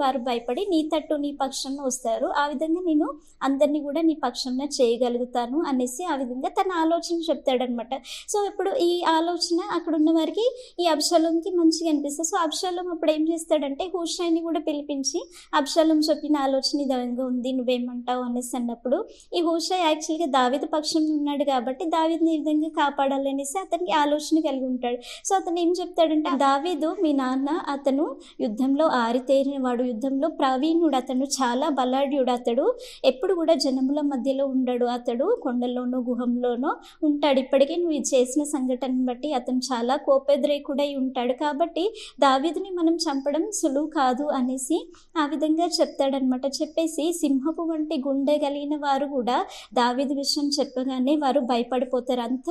వారు భయపడి నీ తట్టు నీ పక్షంలో వస్తారు, ఆ విధంగా నేను అందరినీ కూడా నీ పక్షంలో చేయగలుగుతాను అనేసి ఆ విధంగా తన ఆలోచన చెప్తాడనమాట. సో ఇప్పుడు ఈ ఆలోచన అక్కడ ఉన్న వారికి ఈ అబ్షాలోంకి మంచిగా అనిపిస్తుంది. సో అబ్షాలోం అప్పుడు ఏం చేస్తాడంటే హూషైని కూడా పిలిపించి అబ్షాలోం చెప్పిన ఆలోచన ఈ విధంగా ఉంది, నువ్వేమంటావు అనేసి అన్నప్పుడు ఈ హూషై యాక్చువల్గా దావీదు పక్షంలో ఉన్నాడు కాబట్టి దావీదుని ఈ విధంగా కాపాడాలనేసి అతనికి ఆలోచన కలిగి ఉంటాడు. సో అతను ఏం చెప్తాడంటే దావీదు మీ నాన్న అతను యుద్ధంలో ఆరితేరిన వాడు, యుద్ధంలో ప్రవీణుడు, అతను చాలా బలాఢ్యుడు, అతడు ఎప్పుడు కూడా జనముల మధ్యలో ఉండడు, అతడు కొండల్లోనో గుహంలోనో ఉంటాడు. ఇప్పటికే నువ్వు ఇది చేసిన సంఘటనను బట్టి అతను చాలా కోపద్రేకుడై ఉంటాడు, కాబట్టి దావీదుని మనం చంపడం సులువు కాదు అనేసి ఆ విధంగా చెప్తాడనమాట. చెప్పేసి సింహపు వంటి గుండె కలిగిన వారు కూడా దావీదు విషయం చెప్పగానే వారు భయపడిపోతారు, అంత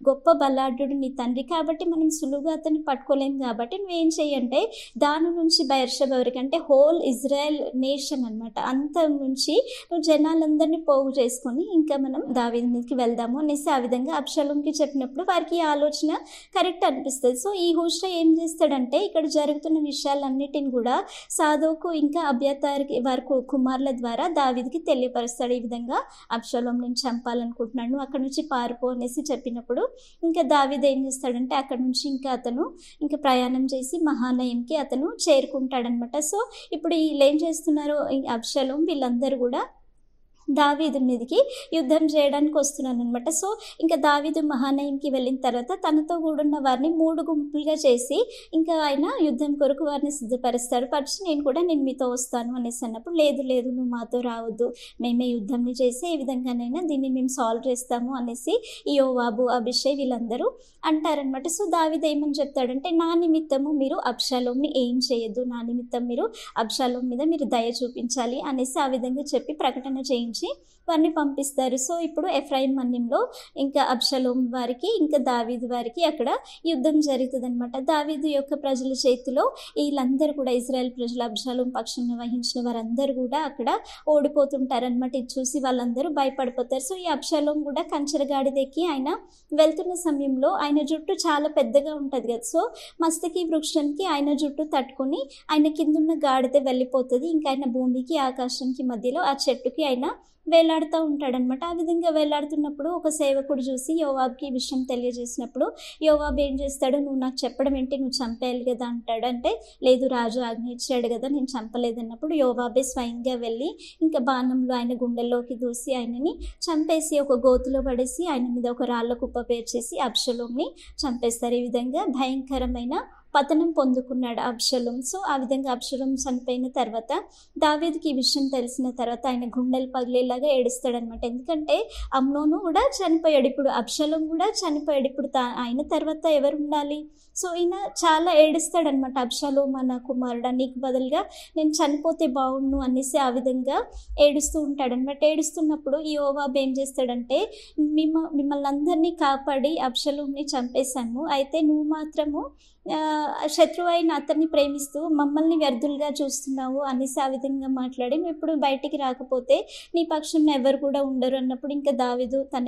గొప్ప బలాఢ్యుడు నీ తండ్రి, కాబట్టి మనం సులువుగా అతన్ని పట్టుకోలేము, కాబట్టి నువ్వేం చెయ్యంటే దాని నుంచి బెర్షెబా వరకు, అంటే హోల్ ఇజ్రాయెల్ నేషన్ అనమాట, అంత నుంచి నువ్వు జనాలందరినీ పోగు చేసుకొని ఇంకా మనం దావీదు మీదకి వెళ్దాము అనేసి ఆ విధంగా అబ్షాలోంకి చెప్పినప్పుడు వారికి ఈ ఆలోచన కరెక్ట్ అనిపిస్తుంది. సో ఈ హూషై ఏం చేస్తాడంటే ఇక్కడ జరుగుతున్న విషయాలన్నిటిని కూడా సాదోకు ఇంకా అబ్యాతారికి వారి కుమారుల ద్వారా దావీదుకి తెలియపరుస్తాడు. ఈ విధంగా అబ్షాలోం నేను చంపాలనుకుంటున్నాను, అక్కడ నుంచి పారిపో అనేసి చెప్పినప్పుడు ఇంకా దావీదు ఏం చేస్తాడంటే అక్కడ నుంచి ఇంకా ప్రయాణం చేసి మహానయంకి అతను చేరుకుంటాడనమాట. సో ఇప్పుడు వీళ్ళు ఏం చేస్తున్నారు, అబ్షాలోం వీళ్ళందరూ కూడా దావీదు మీదకి యుద్ధం చేయడానికి వస్తున్నాను అనమాట. సో ఇంకా దావీదు మహానయంకి వెళ్ళిన తర్వాత తనతో కూడున్న వారిని 3 గుంపులుగా చేసి ఇంకా ఆయన యుద్ధం కొరకు వారిని సిద్ధపరుస్తాడు. నేను మీతో వస్తాను అనేసి అన్నప్పుడు లేదు నువ్వు మాతో రావద్దు, మేమే యుద్ధంని చేసి ఏ విధంగానైనా దీన్ని మేము సాల్వ్ చేస్తాము అనేసి యోవాబు అభిషేక్ వీళ్ళందరూ అంటారనమాట. సో దావీదు ఏమని చెప్తాడంటే నా నిమిత్తము మీరు అబ్షాలోంని ఏం చేయొద్దు, నా నిమిత్తం మీరు అబ్షాలోం మీద మీరు దయ చూపించాలి అనేసి ఆ విధంగా చెప్పి ప్రకటన చేయించి వారిని పంపిస్తారు. సో ఇప్పుడు ఎఫ్రాయిం మన్యంలో ఇంకా అబ్షలోం వారికి ఇంకా దావీదు వారికి అక్కడ యుద్ధం జరుగుతుందనమాట. దావీదు యొక్క ప్రజల చేతిలో వీళ్ళందరూ కూడా ఇజ్రాయెల్ ప్రజలు అబ్షలోం పక్షంలో వహించిన వారందరూ కూడా అక్కడ ఓడిపోతుంటారనమాట. ఇది చూసి వాళ్ళందరూ భయపడిపోతారు. సో ఈ అబ్షలోం కూడా కంచరగాడిదెక్కి ఆయన వెళ్తున్న సమయంలో ఆయన జుట్టు చాలా పెద్దగా ఉంటుంది కదా, సో మస్తకి వృక్షానికి ఆయన జుట్టు తట్టుకొని ఆయన కిందున్న గాడిద వెళ్ళిపోతుంది. ఇంకా ఆయన భూమికి ఆకాశానికి మధ్యలో ఆ చెట్టుకి ఆయన వేలాడుతూ ఉంటాడనమాట. ఆ విధంగా వేలాడుతున్నప్పుడు ఒక సేవకుడు చూసి యోవాబ్కి ఈ విషయం తెలియజేసినప్పుడు యోవాబ్ ఏం చేస్తాడు, నువ్వు నాకు చెప్పడం ఏంటి, నువ్వు చంపేయాలి కదా అంటాడు. అంటే లేదు, రాజు ఆజ్ఞ ఇచ్చాడు కదా, నేను చంపలేదన్నప్పుడు యోవాబే స్వయంగా వెళ్ళి ఇంకా బాణంలో ఆయన గుండెల్లోకి దూసి ఆయనని చంపేసి ఒక గోతులో పడేసి ఆయన మీద ఒక రాళ్ళ కుప్ప పేర్చేసి అబ్షలోంని చంపేస్తారు. ఈ విధంగా భయంకరమైన పతనం పొందుకున్నాడు అబ్షలోం. సో ఆ విధంగా అబ్షలోం చనిపోయిన తర్వాత దావీదుకి ఈ విషయం తెలిసిన తర్వాత ఆయన గుండెలు పగిలేలాగా ఏడుస్తాడనమాట. ఎందుకంటే అమ్నోను కూడా చనిపోయాడు, ఇప్పుడు అబ్షలోం కూడా చనిపోయాడు, ఇప్పుడు ఆయన తర్వాత ఎవరు ఉండాలి? సో ఈయన చాలా ఏడుస్తాడనమాట. అబ్షలోం నా కుమారుడా, నీకు బదులుగా నేను చనిపోతే బాగుండు అనేసి ఆ విధంగా ఏడుస్తూ ఉంటాడనమాట. ఏడుస్తున్నప్పుడు ఈ యోవాబు ఏం చేస్తాడంటే, మిమ్మల్ని అందరినీ కాపాడి అబ్షలోంని చంపేశాను, అయితే నువ్వు మాత్రము శత్రువు అయిన అతన్ని ప్రేమిస్తూ మమ్మల్ని వ్యర్థులుగా చూస్తున్నావు అనేసి ఆ విధంగా మాట్లాడి, నువ్వు ఇప్పుడు బయటికి రాకపోతే నీ పక్షంలో ఎవరు కూడా ఉండరు అన్నప్పుడు ఇంకా దావీదు తన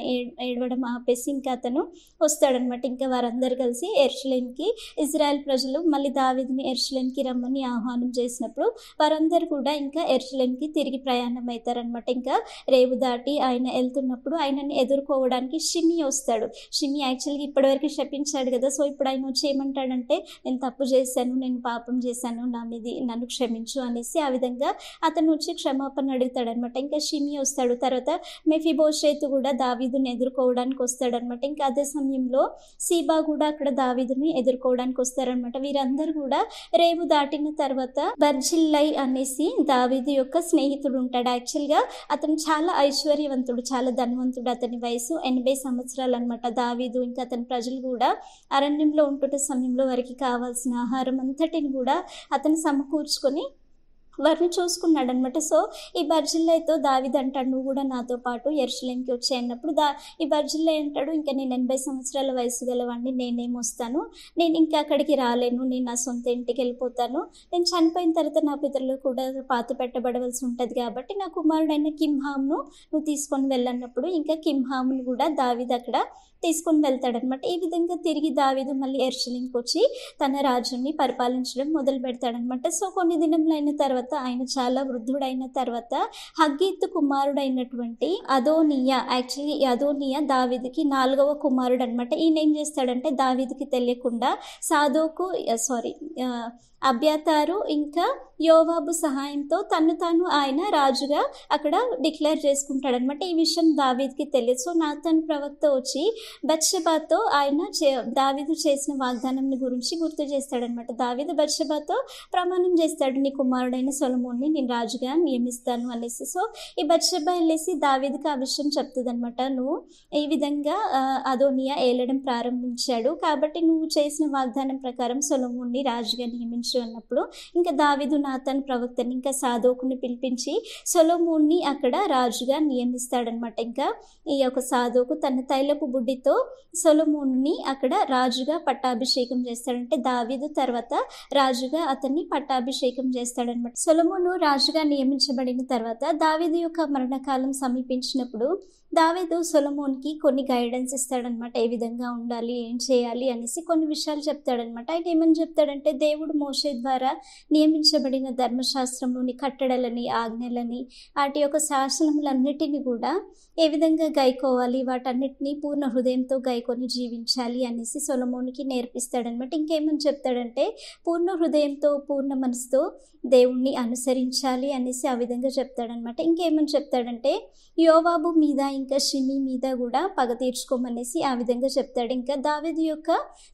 ఏడవడం ఆపేసి ఇంకా అతను వస్తాడనమాట. ఇంకా వారందరూ కలిసి యెరూషలేముకి ఇజ్రాయెల్ ప్రజలు మళ్ళీ దావీదుని యెరూషలేముకి రమ్మని ఆహ్వానం చేసినప్పుడు వారందరూ కూడా ఇంకా యెరూషలేముకి తిరిగి ప్రయాణం అవుతారనమాట. ఇంకా రేవు దాటి ఆయన వెళ్తున్నప్పుడు ఆయనని ఎదుర్కోవడానికి షిమి వస్తాడు. షిమి యాక్చువల్గా ఇప్పటివరకు శపించాడు కదా, సో ఇప్పుడు ఆయన వచ్చి ఏమంటాడంటే, నేను తప్పు చేశాను, నేను పాపం చేశాను, నన్ను క్షమించు అనేసి ఆ విధంగా అతను వచ్చి క్షమాపణ అడుగుతాడనమాట. ఇంకా షిమి వస్తాడు. తర్వాత మెఫీబోషెతు కూడా దావీదుని ఎదుర్కోవడానికి వస్తాడనమాట. ఇంకా అదే సమయంలో సీబా కూడా అక్కడ దావీదుని ఎదుర్కోవడానికి వస్తారనమాట. వీరందరూ కూడా రేవు దాటిన తర్వాత బర్జిల్లై అనేసి దావీదు యొక్క స్నేహితుడు ఉంటాడు. యాక్చువల్గా అతను చాలా ఐశ్వర్యవంతుడు, చాలా ధనవంతుడు. అతని వయసు 80 సంవత్సరాలు అనమాట. దావీదు ఇంకా అతని ప్రజలు కూడా అరణ్యంలో ఉంటున్న సమయంలో వారికి కావాల్సిన ఆహారం అంతటిని కూడా అతను సమకూర్చుకొని వారిని చూసుకున్నాడు అనమాట. సో ఈ బర్జిల్లైతో దావీదు అంటాడు, నువ్వు కూడా నాతో పాటు యెరూషలేముకి వచ్చాయన్నప్పుడు ఈ బర్జిల్లై అంటాడు, ఇంకా నేను 80 సంవత్సరాల వయసు గలవాడిని, నేనేం వస్తాను, నేను ఇంకా అక్కడికి రాలేను, నేను నా సొంత ఇంటికి వెళ్ళిపోతాను, నేను చనిపోయిన తర్వాత నా పితరులు కూడా పాత పెట్టబడవలసి ఉంటుంది కాబట్టి నా కుమారుడైన కింహామును నువ్వు తీసుకొని వెళ్ళన్నప్పుడు ఇంకా కింహామును కూడా దావీదు అక్కడ తీసుకొని వెళ్తాడనమాట. ఈ విధంగా తిరిగి దావీదు మళ్ళీ యెరూషలేముకి వచ్చి తన రాజుని పరిపాలించడం మొదలు పెడతాడనమాట. సో కొన్ని దినములు అయిన తర్వాత ఆయన చాలా వృద్ధుడైన తర్వాత హగ్గీతు కుమారుడైనటువంటి అదోనియా, యాక్చువల్లీ అదోనియా దావీదుకి 4వ కుమారుడు అనమాట. ఈయన ఏం చేస్తాడంటే దావీదుకి తెలియకుండా అబ్యాతారు ఇంకా యోవాబు సహాయంతో తాను ఆయన రాజుగా అక్కడ డిక్లేర్ చేసుకుంటాడనమాట. ఈ విషయం దావీదుకి తెలియదు. సో నాతాను ప్రవక్త వచ్చి బత్షెబాతో ఆయన దావీదు చేసిన వాగ్దానం గురించి గుర్తు చేస్తాడనమాట. దావీదు బత్షెబాతో ప్రమాణం చేస్తాడు, నీ కుమారుడైన సొలొమోన్ని నేను రాజుగా నియమిస్తాను అనేసి. సో ఈ బత్షెబా వెళ్ళేసి దావీదుకి ఆ విషయం చెప్తుంది అనమాట. నువ్వు ఈ విధంగా అదోనియా ఏలడం ప్రారంభించాడు కాబట్టి నువ్వు చేసిన వాగ్దానం ప్రకారం సొలొమోన్ని రాజుగా నియమించు అన్నప్పుడు ఇంకా దావీదు నాతాను ప్రవక్తని ఇంకా సాదోకుని పిలిపించి సొలొమోన్ని అక్కడ రాజుగా నియమిస్తాడనమాట. ఇంకా ఈ యొక్క సాదోకు తన తైలపు బుడ్డితో సొలొమోన్ని అక్కడ రాజుగా పట్టాభిషేకం చేస్తాడంటే దావీదు తర్వాత రాజుగా అతన్ని పట్టాభిషేకం చేస్తాడనమాట. సొలొమోను రాజుగా నియమించబడిన తర్వాత దావీదు యొక్క మరణకాలం సమీపించినప్పుడు దావీదు సొలొమోన్కి కొన్ని గైడెన్స్ ఇస్తాడనమాట. ఏ విధంగా ఉండాలి, ఏం చేయాలి అనేసి కొన్ని విషయాలు చెప్తాడనమాట. ఆయన ఏమని చెప్తాడంటే, దేవుడు మోషే ద్వారా నియమించబడిన ధర్మశాస్త్రంలోని కట్టడలని, ఆజ్ఞలని, వాటి యొక్క శాసనములన్నిటిని కూడా ఏ విధంగా గైకోవాలి, వాటన్నిటినీ పూర్ణ హృదయంతో గైకొని జీవించాలి అనేసి సొలొమోన్కి నేర్పిస్తాడనమాట. ఇంకేమని చెప్తాడంటే, పూర్ణ హృదయంతో పూర్ణ మనసుతో దేవుణ్ణి అనుసరించాలి అనేసి ఆ విధంగా చెప్తాడనమాట. ఇంకేమని చెప్తాడంటే, యోవాబు మీద ఇంకా షిమి మీద కూడా పగ తీర్చుకోమనేసి ఆ విధంగా చెప్తాడు. ఇంకా దావీదు యొక్క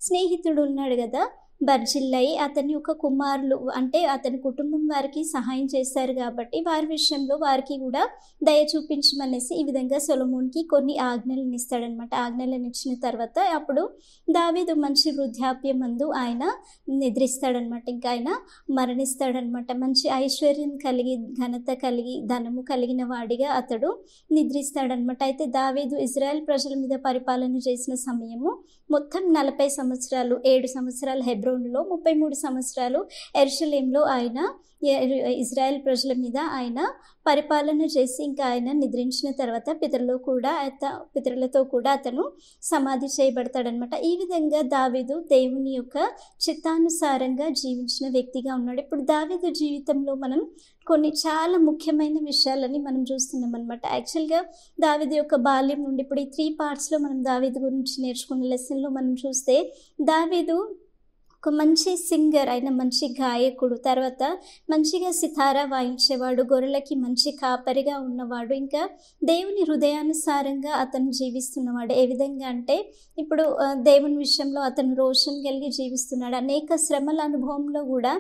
స్నేహితుడు ఉన్నాడు కదా బర్జిల్లై అతని యొక్క కుమారులు అంటే అతని కుటుంబం వారికి సహాయం చేశారు కాబట్టి వారి విషయంలో వారికి కూడా దయ చూపించమనేసి ఈ విధంగా సొలొమోన్కి కొన్ని ఆజ్ఞలను ఇస్తాడనమాట. ఆజ్ఞలను ఇచ్చిన తర్వాత అప్పుడు దావీదు మంచి వృద్ధాప్యం మందు ఆయన నిద్రిస్తాడనమాట. ఇంకా ఆయన మరణిస్తాడనమాట. మంచి ఐశ్వర్యం కలిగి ఘనత కలిగి ధనము కలిగిన వాడిగా అతడు నిద్రిస్తాడనమాట. అయితే దావీదు ఇజ్రాయెల్ ప్రజల మీద పరిపాలన చేసిన సమయము మొత్తం 40 సంవత్సరాలు. 7 సంవత్సరాలు హెబ్రోన్లో, 33 సంవత్సరాలు యెరూషలేంలో ఆయన ఇజ్రాయెల్ ప్రజల మీద ఆయన పరిపాలన చేసి ఇంకా ఆయన నిద్రించిన తర్వాత పితరులతో కూడా అతను సమాధి చేయబడతాడనమాట. ఈ విధంగా దావీదు దేవుని యొక్క చిత్తానుసారంగా జీవించిన వ్యక్తిగా ఉన్నాడు. ఇప్పుడు దావీదు జీవితంలో మనం కొన్ని చాలా ముఖ్యమైన విషయాలని మనం చూస్తున్నాం అనమాట. యాక్చువల్గా దావీదు యొక్క బాల్యం నుండి ఇప్పుడు ఈ 3 పార్ట్స్లో మనం దావీదు గురించి నేర్చుకున్న లెసన్లో మనం చూస్తే దావీదు ఒక మంచి సింగర్, ఆయన మంచి గాయకుడు, తర్వాత మంచిగా సితారా వాయించేవాడు, గొర్రెలకి మంచి కాపరిగా ఉన్నవాడు, ఇంకా దేవుని హృదయానుసారంగా అతను జీవిస్తున్నవాడు. ఏ విధంగా అంటే ఇప్పుడు దేవుని విషయంలో అతను రోషం కలిగి జీవిస్తున్నాడు. అనేక శ్రమల అనుభవంలో కూడా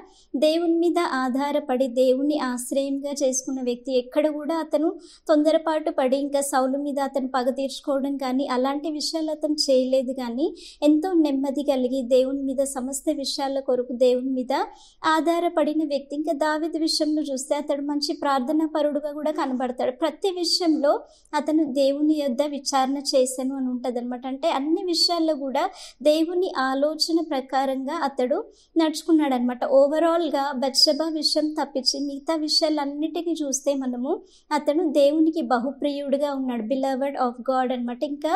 దేవుని మీద ఆధారపడి దేవుని ఆశ్రయంగా చేసుకున్న వ్యక్తి. ఎక్కడ కూడా అతను తొందరపాటు పడి ఇంకా సౌలు మీద అతను పగ తీర్చుకోవడం కానీ అలాంటి విషయాలు అతను చేయలేదు. కానీ ఎంతో నెమ్మది కలిగి దేవుని మీద సమస్త విషయాల కొరకు దేవుని మీద ఆధారపడిన వ్యక్తి. ఇంకా దావీదు విషయంలో చూస్తే అతడు మంచి ప్రార్థనా పరుడుగా కూడా కనబడతాడు. ప్రతి విషయంలో అతను దేవుని యొద్ద విచారణ చేశాను అని ఉంటుంది అనమాట. అంటే అన్ని విషయాల్లో కూడా దేవుని ఆలోచన ప్రకారంగా అతడు నడుచుకున్నాడు అనమాట. ఓవరాల్గా బత్షెబా విషయం తప్పించి మిగతా విషయాలన్నిటికీ చూస్తే మనము అతను దేవునికి బహుప్రియుడిగా ఉన్నాడు, బిలవర్డ్ ఆఫ్ గాడ్ అనమాట. ఇంకా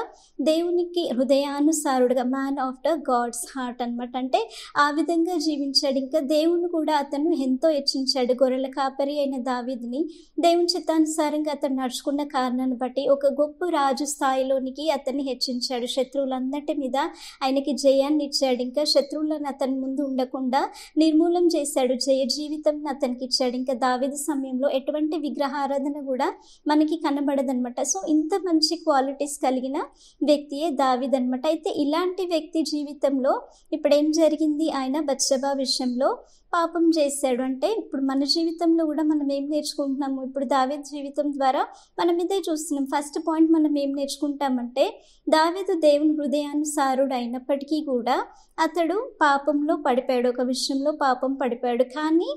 దేవునికి హృదయానుసారుడుగా, man of the God's heart అనమాట. అంటే ఆ విధంగా జీవించాడు. ఇంకా దేవుని కూడా అతను ఎంతో హెచ్చించాడు. గొర్రెల కాపరి అయిన దావీదుని దేవుని చిత్తానుసారంగా అతను నడుచుకున్న కారణాన్ని బట్టి ఒక గొప్ప రాజు స్థాయిలోనికి అతన్ని హెచ్చించాడు. శత్రువులందరి మీద ఆయనకి జయాన్ని ఇచ్చాడు. ఇంకా శత్రువులను అతని ముందు ఉండకుండా నిర్మూలం చేశాడు. జయ జీవితం అతనికి ఇచ్చాడు. ఇంకా దావీదు సమయంలో ఎటువంటి విగ్రహారాధన కూడా మనకి కనబడదనమాట. సో ఇంత మంచి క్వాలిటీస్ కలిగిన వ్యక్తియే దావీదు అనమాట. అయితే ఇలాంటి వ్యక్తి జీవితంలో ఇప్పుడు ఏం జరిగింది, ఆయన బత్షెబా విషయంలో పాపం చేశాడు. అంటే ఇప్పుడు మన జీవితంలో కూడా మనం ఏం నేర్చుకుంటున్నాము, ఇప్పుడు దావీదు జీవితం ద్వారా మనం ఇదే చూస్తున్నాం. ఫస్ట్ పాయింట్ మనం ఏం నేర్చుకుంటామంటే దావీదు దేవుని హృదయానుసారుడు అయినప్పటికీ కూడా అతడు పాపంలో పడిపోయాడు. ఒక విషయంలో పాపం పడిపోయాడు. కానీ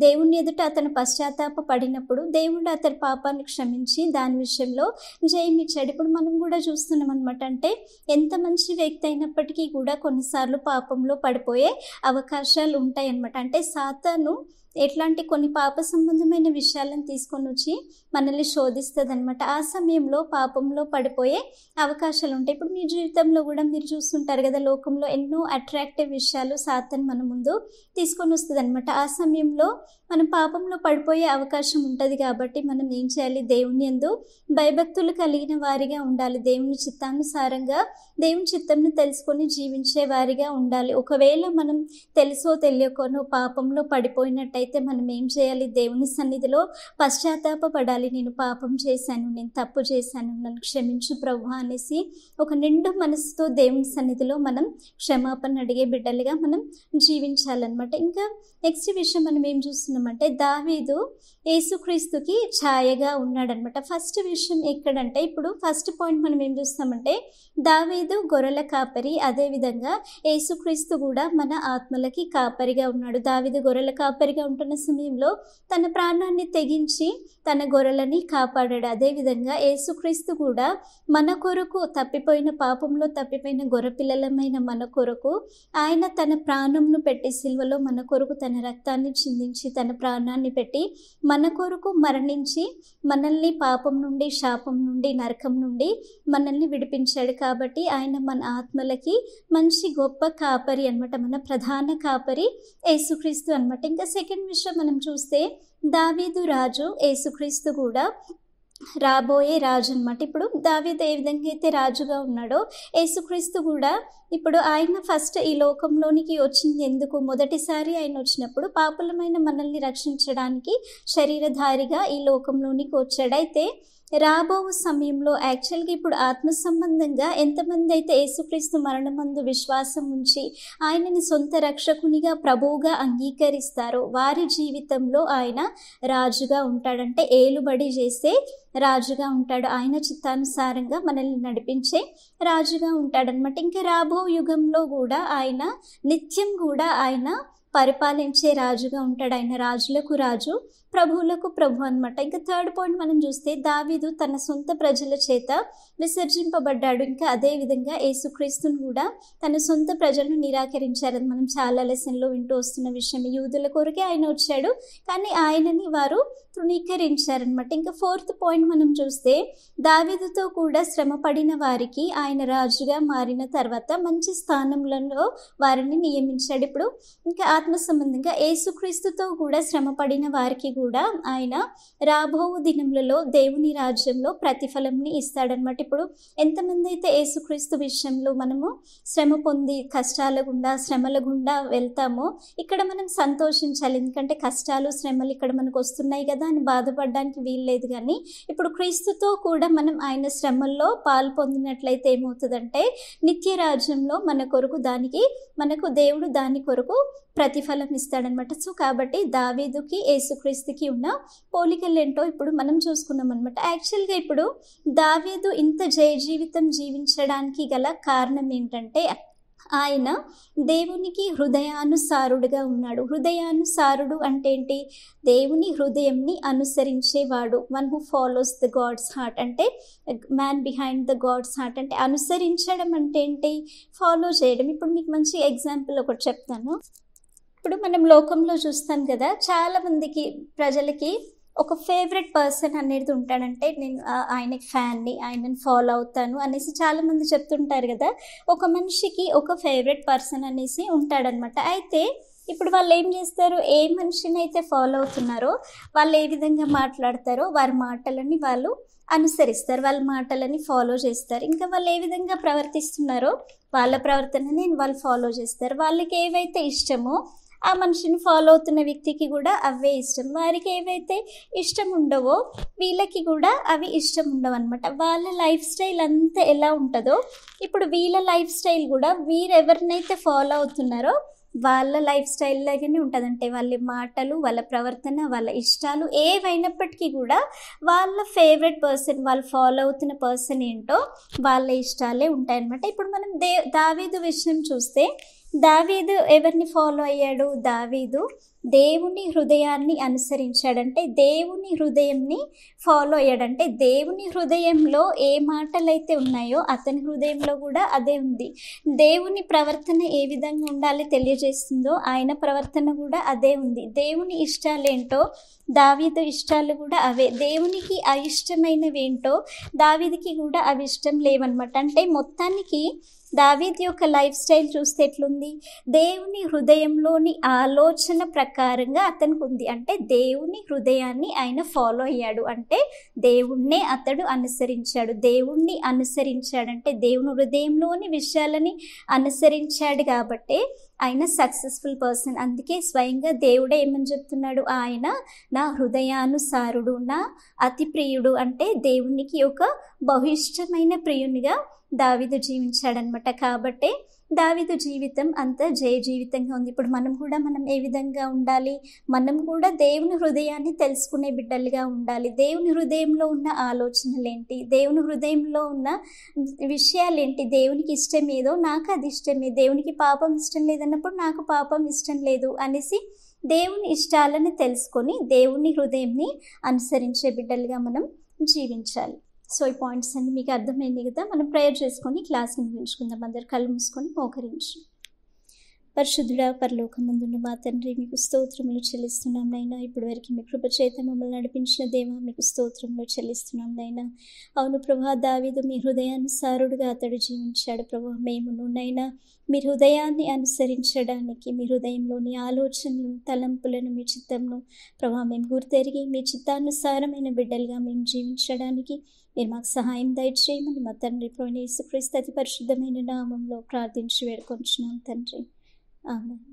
దేవుని ఎదుట అతను పశ్చాత్తాప పడినప్పుడు దేవుడు అతని పాపాన్ని క్షమించి దాని విషయంలో జయమిచ్చాడు. ఇప్పుడు మనం కూడా చూస్తున్నాం అనమాట. అంటే ఎంత మంచి వ్యక్తి అయినప్పటికీ కూడా కొన్నిసార్లు పాపంలో పడిపోయే అవకాశాలు ఉంటాయి అన్నమాట. అంటే సాతాను ఎట్లాంటి కొన్ని పాప సంబంధమైన విషయాలను తీసుకొని వచ్చి మనల్ని శోధిస్తుంది అనమాట. ఆ సమయంలో పాపంలో పడిపోయే అవకాశాలు ఉంటాయి. ఇప్పుడు మీ జీవితంలో కూడా మీరు చూస్తుంటారు కదా, లోకంలో ఎన్నో అట్రాక్టివ్ విషయాలు సాతాను మన ముందు తీసుకొని వస్తుంది అనమాట. ఆ సమయంలో మనం పాపంలో పడిపోయే అవకాశం ఉంటుంది. కాబట్టి మనం ఏం చేయాలి, దేవుని యందు భయభక్తులు కలిగిన వారిగా ఉండాలి. దేవుని చిత్తానుసారంగా దేవుని చిత్తంను తెలుసుకొని జీవించే వారిగా ఉండాలి. ఒకవేళ మనం తెలుసో తెలియకోనో పాపంలో పడిపోయినట్టయితే మనం ఏం చేయాలి, దేవుని సన్నిధిలో పశ్చాత్తాపపడాలి. నేను పాపం చేశాను, నేను తప్పు చేశాను, నన్ను క్షమించు ప్రభువా అనేసి ఒక నిండు మనసుతో దేవుని సన్నిధిలో మనం క్షమాపణ అడిగే బిడ్డలుగా మనం జీవించాలన్నమాట. ఇంకా నెక్స్ట్ విషయం మనం ఏం చూస్తున్నామంటే దావీదు యేసుక్రీస్తుకి ఛాయగా ఉన్నాడనమాట. ఫస్ట్ విషయం ఎక్కడంటే ఇప్పుడు ఫస్ట్ పాయింట్ మనం ఏం చూస్తామంటే దావీదు గొర్రెల కాపరి, అదేవిధంగా యేసుక్రీస్తు కూడా మన ఆత్మలకి కాపరిగా ఉన్నాడు. దావీదు గొర్రెల కాపరిగా ఉంటున్న సమయంలో తన ప్రాణాన్ని తెగించి తన గొర్రెలని కాపాడాడు. అదేవిధంగా యేసుక్రీస్తు కూడా మన కొరకు తప్పిపోయిన పాపంలో తప్పిపోయిన గొర్రెపిల్లలమైన మన కొరకు ఆయన తన ప్రాణంను పెట్టి సిలువలో మన కొరకు తన రక్తాన్ని చిందించి తన ప్రాణాన్ని పెట్టి మన కొరకు మరణించి మనల్ని పాపం నుండి, శాపం నుండి, నరకం నుండి మనల్ని విడిపించాడు. కాబట్టి ఆయన మన ఆత్మలకి మంచి గొప్ప కాపరి అనమాట. మన ప్రధాన కాపరి యేసుక్రీస్తు అనమాట. ఇంకా సెకండ్ విషయం మనం చూస్తే దావీదు రాజు, యేసుక్రీస్తు కూడా రాబోయే రాజు అనమాట. ఇప్పుడు దావీదు ఏ విధంగా అయితే రాజుగా ఉన్నాడో యేసుక్రీస్తు కూడా ఇప్పుడు ఆయన ఫస్ట్ ఈ లోకంలోనికి వచ్చింది ఎందుకు, మొదటిసారి ఆయన వచ్చినప్పుడు పాపులమైన మనల్ని రక్షించడానికి శరీరధారిగా ఈ లోకంలోనికి వచ్చాడు. అయితే రాబో సమయంలో యాక్చువల్గా ఇప్పుడు ఆత్మ సంబంధంగా ఎంతమంది అయితే యేసుక్రీస్తు మరణమందు విశ్వాసం ఉంచి ఆయనని సొంత రక్షకునిగా ప్రభువుగా అంగీకరిస్తారో వారి జీవితంలో ఆయన రాజుగా ఉంటాడంటే ఏలుబడి చేసే రాజుగా ఉంటాడు. ఆయన చిత్తానుసారంగా మనల్ని నడిపించే రాజుగా ఉంటాడనమాట. ఇంకా రాబో యుగంలో కూడా ఆయన నిత్యం కూడా ఆయన పరిపాలించే రాజుగా ఉంటాడు. ఆయన రాజులకు రాజు, ప్రభువులకు ప్రభు అనమాట. ఇంకా థర్డ్ పాయింట్ మనం చూస్తే దావీదు తన సొంత ప్రజల చేత విసర్జింపబడ్డాడు. ఇంకా అదే విధంగా యేసుక్రీస్తుని కూడా తన సొంత ప్రజలను నిరాకరించారని మనం చాలా లెసన్లో వింటూ వస్తున్న విషయం. యూదుల కొరకే ఆయన వచ్చాడు, కానీ ఆయనని వారు తృణీకరించారనమాట. ఇంకా ఫోర్త్ పాయింట్ మనం చూస్తే దావీదుతో కూడా శ్రమ పడిన వారికి ఆయన రాజుగా మారిన తర్వాత మంచి స్థానంలో వారిని నియమించాడు. ఇప్పుడు ఇంకా ఆత్మ సంబంధంగా యేసుక్రీస్తుతో కూడా శ్రమ పడిన వారికి కూడా ఆయన రాబో దినములలో దేవుని రాజ్యంలో ప్రతిఫలంని ఇస్తాడనమాట. ఇప్పుడు ఎంతమంది అయితే యేసుక్రీస్తు విషయంలో మనము శ్రమ పొంది కష్టాల గుండా శ్రమల గుండా వెళ్తామో ఇక్కడ మనం సంతోషించాలి. ఎందుకంటే కష్టాలు శ్రమలు ఇక్కడ మనకు వస్తున్నాయి కదా అని బాధపడడానికి వీల్లేదు. కానీ ఇప్పుడు క్రీస్తుతో కూడా మనం ఆయన శ్రమల్లో పాలు పొందినట్లయితే ఏమవుతుందంటే నిత్య రాజ్యంలో మన కొరకు మనకు దేవుడు దాని కొరకు ప్రతిఫలం ఇస్తాడనమాట. సో కాబట్టి దావీదుకి యేసుక్రీస్తుకి ఉన్న పోలికలు ఏంటో ఇప్పుడు మనం చూసుకున్నాం అనమాట. యాక్చువల్గా ఇప్పుడు దావీదు ఇంత జయ జీవితం జీవించడానికి గల కారణం ఏంటంటే ఆయన దేవునికి హృదయానుసారుడుగా ఉన్నాడు. హృదయానుసారుడు అంటే ఏంటి? దేవుని హృదయంని అనుసరించేవాడు. One who follows the God's heart, అంటే man behind the God's heart. అంటే అనుసరించడం అంటే ఏంటి? ఫాలో చేయడం. ఇప్పుడు మీకు మంచి ఎగ్జాంపుల్ ఒకటి చెప్తాను. ఇప్పుడు మనం లోకంలో చూస్తాం కదా, చాలామందికి ప్రజలకి ఒక ఫేవరెట్ పర్సన్ అనేది ఉంటాడంటే నేను ఆయనకి ఫ్యాన్ని, ఆయనని ఫాలో అవుతాను అనేసి చాలామంది చెప్తుంటారు కదా. ఒక మనిషికి ఒక ఫేవరెట్ పర్సన్ అనేసి ఉంటాడనమాట. అయితే ఇప్పుడు వాళ్ళు ఏం చేస్తారు? ఏ మనిషిని అయితే ఫాలో అవుతున్నారో వాళ్ళు ఏ విధంగా మాట్లాడతారో వారి మాటలని వాళ్ళు అనుసరిస్తారు, వాళ్ళ మాటలని ఫాలో చేస్తారు. ఇంకా వాళ్ళు ఏ విధంగా ప్రవర్తిస్తున్నారో వాళ్ళ ప్రవర్తనని వాళ్ళు ఫాలో చేస్తారు. వాళ్ళకి ఏవైతే ఇష్టమో ఆ మనిషిని ఫాలో అవుతున్న వ్యక్తికి కూడా అవే ఇష్టం. వారికి ఏవైతే ఇష్టం ఉండవో వీళ్ళకి కూడా అవి ఇష్టం ఉండవు అనమాట. వాళ్ళ లైఫ్ స్టైల్ అంతా ఎలా ఉంటుందో ఇప్పుడు వీళ్ళ లైఫ్ స్టైల్ కూడా వీరెవరినైతే ఫాలో అవుతున్నారో వాళ్ళ లైఫ్ స్టైల్ లాగానే ఉంటుంది. అంటే వాళ్ళ మాటలు, వాళ్ళ ప్రవర్తన, వాళ్ళ ఇష్టాలు ఏవైనప్పటికీ కూడా వాళ్ళ ఫేవరెట్ పర్సన్, వాళ్ళు ఫాలో అవుతున్న పర్సన్ ఏంటో వాళ్ళ ఇష్టాలే ఉంటాయన్నమాట. ఇప్పుడు మనం దావీదు విషయం చూస్తే దావీదు ఎవరిని ఫాలో అయ్యాడు? దావీదు దేవుని హృదయాన్ని అనుసరించాడంటే దేవుని హృదయంని ఫాలో అయ్యాడంటే దేవుని హృదయంలో ఏ మాటలైతే ఉన్నాయో అతని హృదయంలో కూడా అదే ఉంది. దేవుని ప్రవర్తన ఏ విధంగా ఉండాలి తెలియజేస్తుందో ఆయన ప్రవర్తన కూడా అదే ఉంది. దేవుని ఇష్టాలేంటో దావీదు ఇష్టాలు కూడా అవే. దేవునికి అయిష్టమైనవి ఏంటో దావీదుకి కూడా అవి ఇష్టం లేవన్నమాట. అంటే మొత్తానికి దావీదు యొక్క లైఫ్ స్టైల్ చూస్తే ఎట్లుంది? దేవుని హృదయంలోని ఆలోచన ప్రకారంగా అతనికి ఉంది. అంటే దేవుని హృదయాన్ని ఆయన ఫాలో అయ్యాడు, అంటే దేవుణ్ణే అతడు అనుసరించాడు. దేవుణ్ణి అనుసరించాడంటే దేవుని హృదయంలోని విషయాలని అనుసరించాడు కాబట్టి ఆయన సక్సెస్ఫుల్ పర్సన్. అందుకే స్వయంగా దేవుడే ఏమని చెప్తున్నాడు? ఆయన నా హృదయానుసారుడు, నా అతి ప్రియుడు. అంటే దేవునికి ఒక బహుఇష్టమైన ప్రియునిగా దావీదు జీవించాడనమాట. కాబట్టి దావీదు జీవితం అంత జయ జీవితంగా ఉంది. ఇప్పుడు మనం ఏ విధంగా ఉండాలి? మనం కూడా దేవుని హృదయాన్ని తెలుసుకునే బిడ్డలుగా ఉండాలి. దేవుని హృదయంలో ఉన్న ఆలోచనలు ఏంటి, దేవుని హృదయంలో ఉన్న విషయాలు ఏంటి, దేవునికి ఇష్టం ఏదో నాకు అది ఇష్టమే, దేవునికి పాపం ఇష్టం లేదన్నప్పుడు నాకు పాపం ఇష్టం లేదు అనేసి దేవుని ఇష్టాలను తెలుసుకొని దేవుని హృదయంని అనుసరించే బిడ్డలుగా మనం జీవించాలి. సో ఈ పాయింట్స్ అన్ని మీకు అర్థమైంది కదా. మనం ప్రేయర్ చేసుకొని క్లాస్ని ముగించుకుందాం. అందరు కళ్ళు మూసుకొని మోకరించి. పరిశుద్ధుడా, పరలోకమందున్న మా తండ్రి, మీకు స్తోత్రములు చెల్లిస్తున్నాం నైనా. ఇప్పటి వరకు మీ కృప చేత మమ్మల్ని నడిపించిన దేవా, మీకు స్తోత్రములు చెల్లిస్తున్నాం నైనా. అవును ప్రభా, దావీదు మీ హృదయానుసారుడుగా అతడు జీవించాడు ప్రభా. మేమును నైనా మీ హృదయాన్ని అనుసరించడానికి, మీ హృదయంలోని ఆలోచనలు, తలంపులను, మీ చిత్తంను ప్రభా మేము గుర్తెరిగి మీ చిత్తానుసారమైన బిడ్డలుగా మేము జీవించడానికి మీరు మాకు సహాయం దయచేయమని మా తండ్రి ప్రభువైన యేసుక్రీస్తు అతి పరిశుద్ధమైన నామంలో ప్రార్థించి వేడుకొంచున్నాం తండ్రి. ఆమేన్.